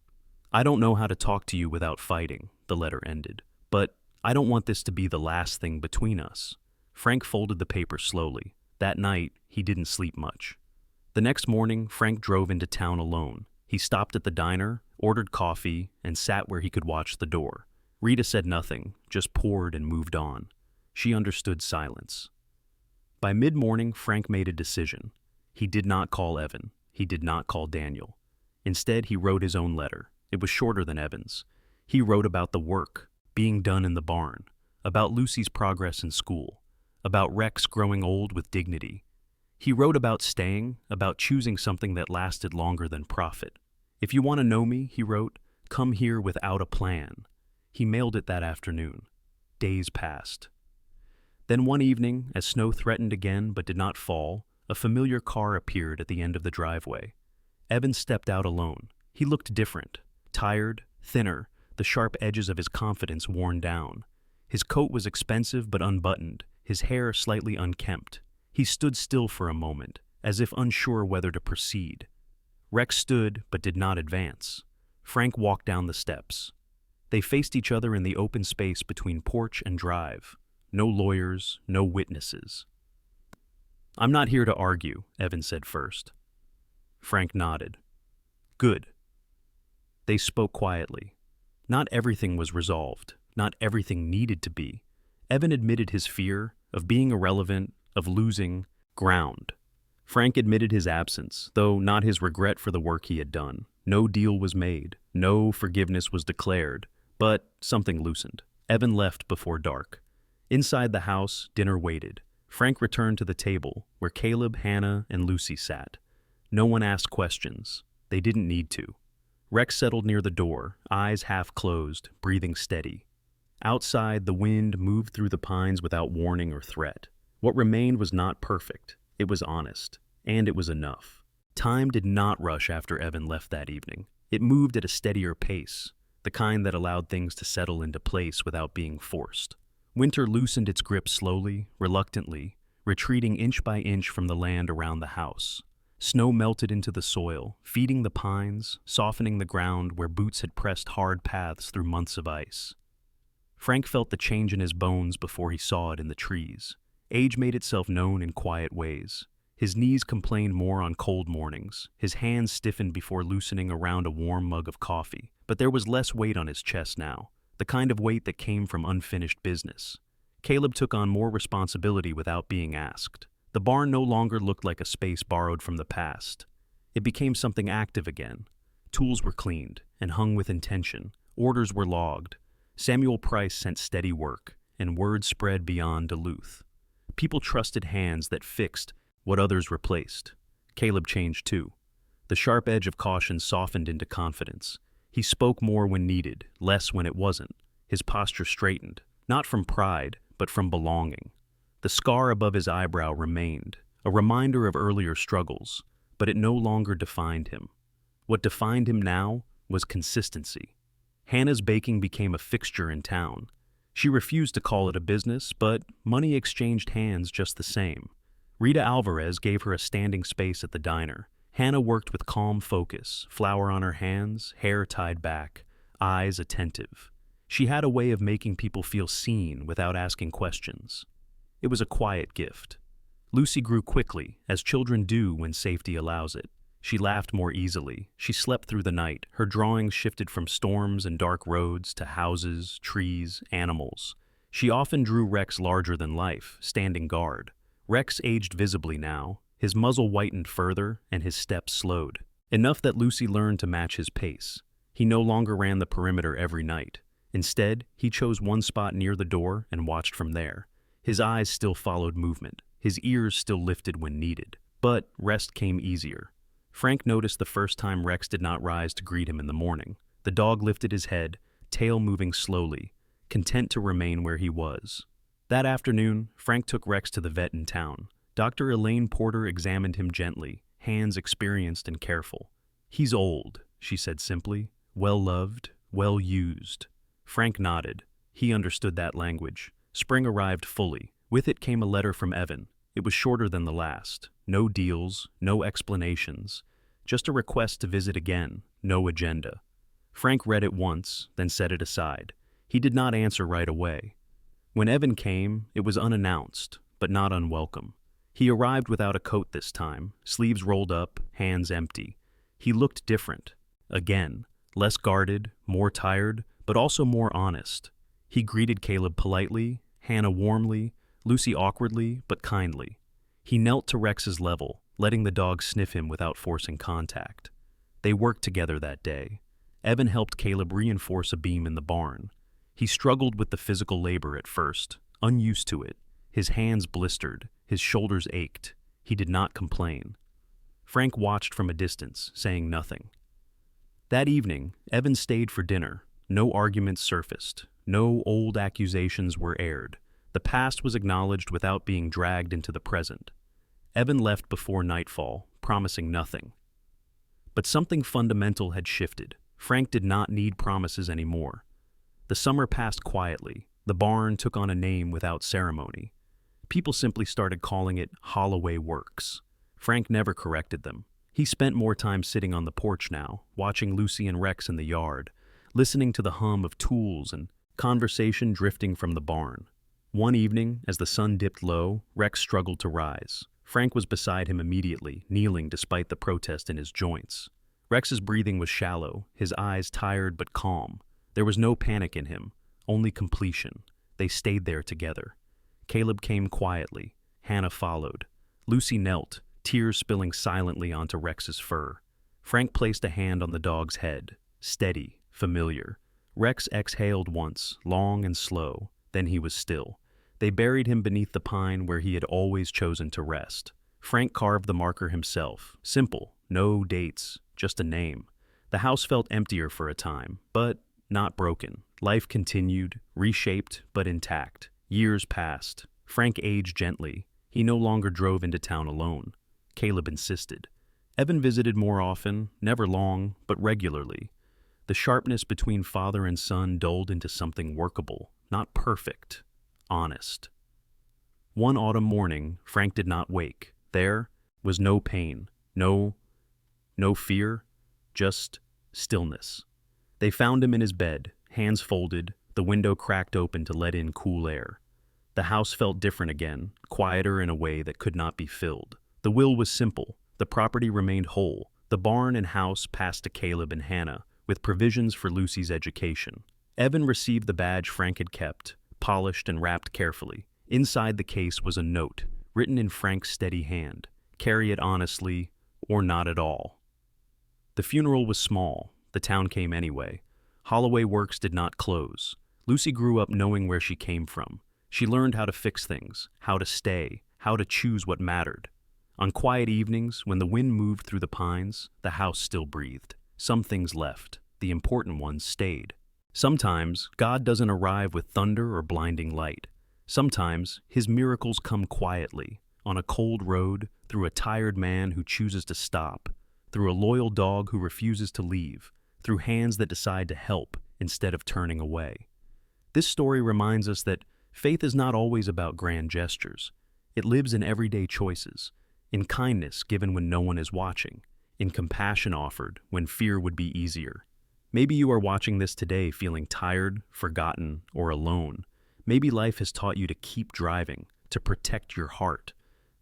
"I don't know how to talk to you without fighting," the letter ended, "but I don't want this to be the last thing between us." Frank folded the paper slowly. That night, he didn't sleep much. The next morning, Frank drove into town alone. He stopped at the diner, ordered coffee, and sat where he could watch the door. Rita said nothing, just poured and moved on. She understood silence. By mid-morning, Frank made a decision. He did not call Evan. He did not call Daniel. Instead, he wrote his own letter. It was shorter than Evan's. He wrote about the work being done in the barn, about Lucy's progress in school, about Rex growing old with dignity. He wrote about staying, about choosing something that lasted longer than profit. "If you want to know me," he wrote, "come here without a plan." He mailed it that afternoon. Days passed. Then one evening, as snow threatened again but did not fall, a familiar car appeared at the end of the driveway. Evan stepped out alone. He looked different, tired, thinner, the sharp edges of his confidence worn down. His coat was expensive but unbuttoned, his hair slightly unkempt. He stood still for a moment, as if unsure whether to proceed. Rex stood but did not advance. Frank walked down the steps. They faced each other in the open space between porch and drive. No lawyers, no witnesses. "I'm not here to argue," Evan said first. Frank nodded. "Good." They spoke quietly. Not everything was resolved. Not everything needed to be. Evan admitted his fear of being irrelevant, of losing ground. Frank admitted his absence, though not his regret for the work he had done. No deal was made. No forgiveness was declared. But something loosened. Evan left before dark. Inside the house, dinner waited. Frank returned to the table, where Caleb, Hannah, and Lucy sat. No one asked questions. They didn't need to. Rex settled near the door, eyes half closed, breathing steady. Outside, the wind moved through the pines without warning or threat. What remained was not perfect. It was honest. And it was enough. Time did not rush after Evan left that evening. It moved at a steadier pace, the kind that allowed things to settle into place without being forced. Winter loosened its grip slowly, reluctantly, retreating inch by inch from the land around the house. Snow melted into the soil, feeding the pines, softening the ground where boots had pressed hard paths through months of ice. Frank felt the change in his bones before he saw it in the trees. Age made itself known in quiet ways. His knees complained more on cold mornings. His hands stiffened before loosening around a warm mug of coffee. But there was less weight on his chest now, the kind of weight that came from unfinished business. Caleb took on more responsibility without being asked. The barn no longer looked like a space borrowed from the past. It became something active again. Tools were cleaned and hung with intention. Orders were logged. Samuel Price sent steady work, and word spread beyond Duluth. People trusted hands that fixed what others replaced. Caleb changed too. The sharp edge of caution softened into confidence. He spoke more when needed, less when it wasn't. His posture straightened, not from pride, but from belonging. The scar above his eyebrow remained, a reminder of earlier struggles, but it no longer defined him. What defined him now was consistency. Hannah's baking became a fixture in town. She refused to call it a business, but money exchanged hands just the same. Rita Alvarez gave her a standing space at the diner. Hannah worked with calm focus, flour on her hands, hair tied back, eyes attentive. She had a way of making people feel seen without asking questions. It was a quiet gift. Lucy grew quickly, as children do when safety allows it. She laughed more easily. She slept through the night. Her drawings shifted from storms and dark roads to houses, trees, animals. She often drew Rex larger than life, standing guard. Rex aged visibly now. His muzzle whitened further, and his steps slowed. Enough that Lucy learned to match his pace. He no longer ran the perimeter every night. Instead, he chose one spot near the door and watched from there. His eyes still followed movement. his ears still lifted when needed. But rest came easier. Frank noticed the first time Rex did not rise to greet him in the morning. The dog lifted his head, tail moving slowly, content to remain where he was. That afternoon, Frank took Rex to the vet in town. Dr. Elaine Porter examined him gently, hands experienced and careful. "He's old," she said simply. "Well-loved, well-used." Frank nodded. He understood that language. Spring arrived fully. With it came a letter from Evan. It was shorter than the last. No deals, no explanations. Just a request to visit again, no agenda. Frank read it once, then set it aside. He did not answer right away. When Evan came, it was unannounced, but not unwelcome. He arrived without a coat this time, sleeves rolled up, hands empty. He looked different. Again, less guarded, more tired, but also more honest. He greeted Caleb politely, Hannah warmly, Lucy awkwardly, but kindly. He knelt to Rex's level, letting the dog sniff him without forcing contact. They worked together that day. Evan helped Caleb reinforce a beam in the barn. He struggled with the physical labor at first, unused to it. His hands blistered, his shoulders ached. He did not complain. Frank watched from a distance, saying nothing. That evening, Evan stayed for dinner. No arguments surfaced. No old accusations were aired. The past was acknowledged without being dragged into the present. Evan left before nightfall, promising nothing. But something fundamental had shifted. Frank did not need promises anymore. The summer passed quietly. The barn took on a name without ceremony. People simply started calling it Holloway Works. Frank never corrected them. He spent more time sitting on the porch now, watching Lucy and Rex in the yard, listening to the hum of tools and conversation drifting from the barn. One evening, as the sun dipped low, Rex struggled to rise. Frank was beside him immediately, kneeling despite the protest in his joints. Rex's breathing was shallow, his eyes tired but calm. There was no panic in him, only completion. They stayed there together. Caleb came quietly. Hannah followed. Lucy knelt, tears spilling silently onto Rex's fur. Frank placed a hand on the dog's head, steady, familiar. Rex exhaled once, long and slow, then he was still. They buried him beneath the pine where he had always chosen to rest. Frank carved the marker himself. Simple, no dates, just a name. The house felt emptier for a time, but not broken. Life continued, reshaped but intact. Years passed. Frank aged gently. He no longer drove into town alone. Caleb insisted. Evan visited more often, never long, but regularly. The sharpness between father and son dulled into something workable, not perfect, honest. One autumn morning, Frank did not wake. There was no pain, no fear, just stillness. They found him in his bed, hands folded, the window cracked open to let in cool air. The house felt different again, quieter in a way that could not be filled. The will was simple. The property remained whole. The barn and house passed to Caleb and Hannah, with provisions for Lucy's education. Evan received the badge Frank had kept, polished and wrapped carefully. Inside the case was a note, written in Frank's steady hand. Carry it honestly, or not at all. The funeral was small. The town came anyway. Holloway Works did not close. Lucy grew up knowing where she came from. She learned how to fix things, how to stay, how to choose what mattered. On quiet evenings, when the wind moved through the pines, the house still breathed. Some things left. The important ones stayed. Sometimes, God doesn't arrive with thunder or blinding light. Sometimes, his miracles come quietly, on a cold road, through a tired man who chooses to stop, through a loyal dog who refuses to leave, through hands that decide to help instead of turning away. This story reminds us that faith is not always about grand gestures. It lives in everyday choices, in kindness given when no one is watching, in compassion offered when fear would be easier. Maybe you are watching this today feeling tired, forgotten, or alone. Maybe life has taught you to keep driving, to protect your heart.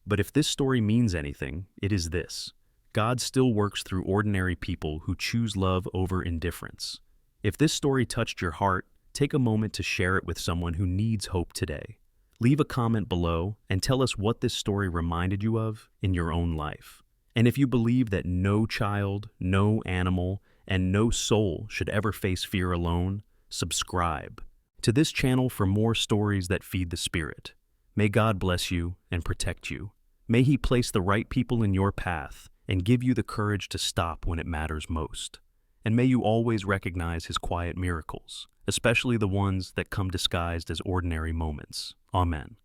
But if this story means anything, it is this. God still works through ordinary people who choose love over indifference. If this story touched your heart, take a moment to share it with someone who needs hope today. Leave a comment below and tell us what this story reminded you of in your own life. And if you believe that no child, no animal, and no soul should ever face fear alone, subscribe to this channel for more stories that feed the spirit. May God bless you and protect you. May He place the right people in your path and give you the courage to stop when it matters most. And may you always recognize His quiet miracles, especially the ones that come disguised as ordinary moments. Amen.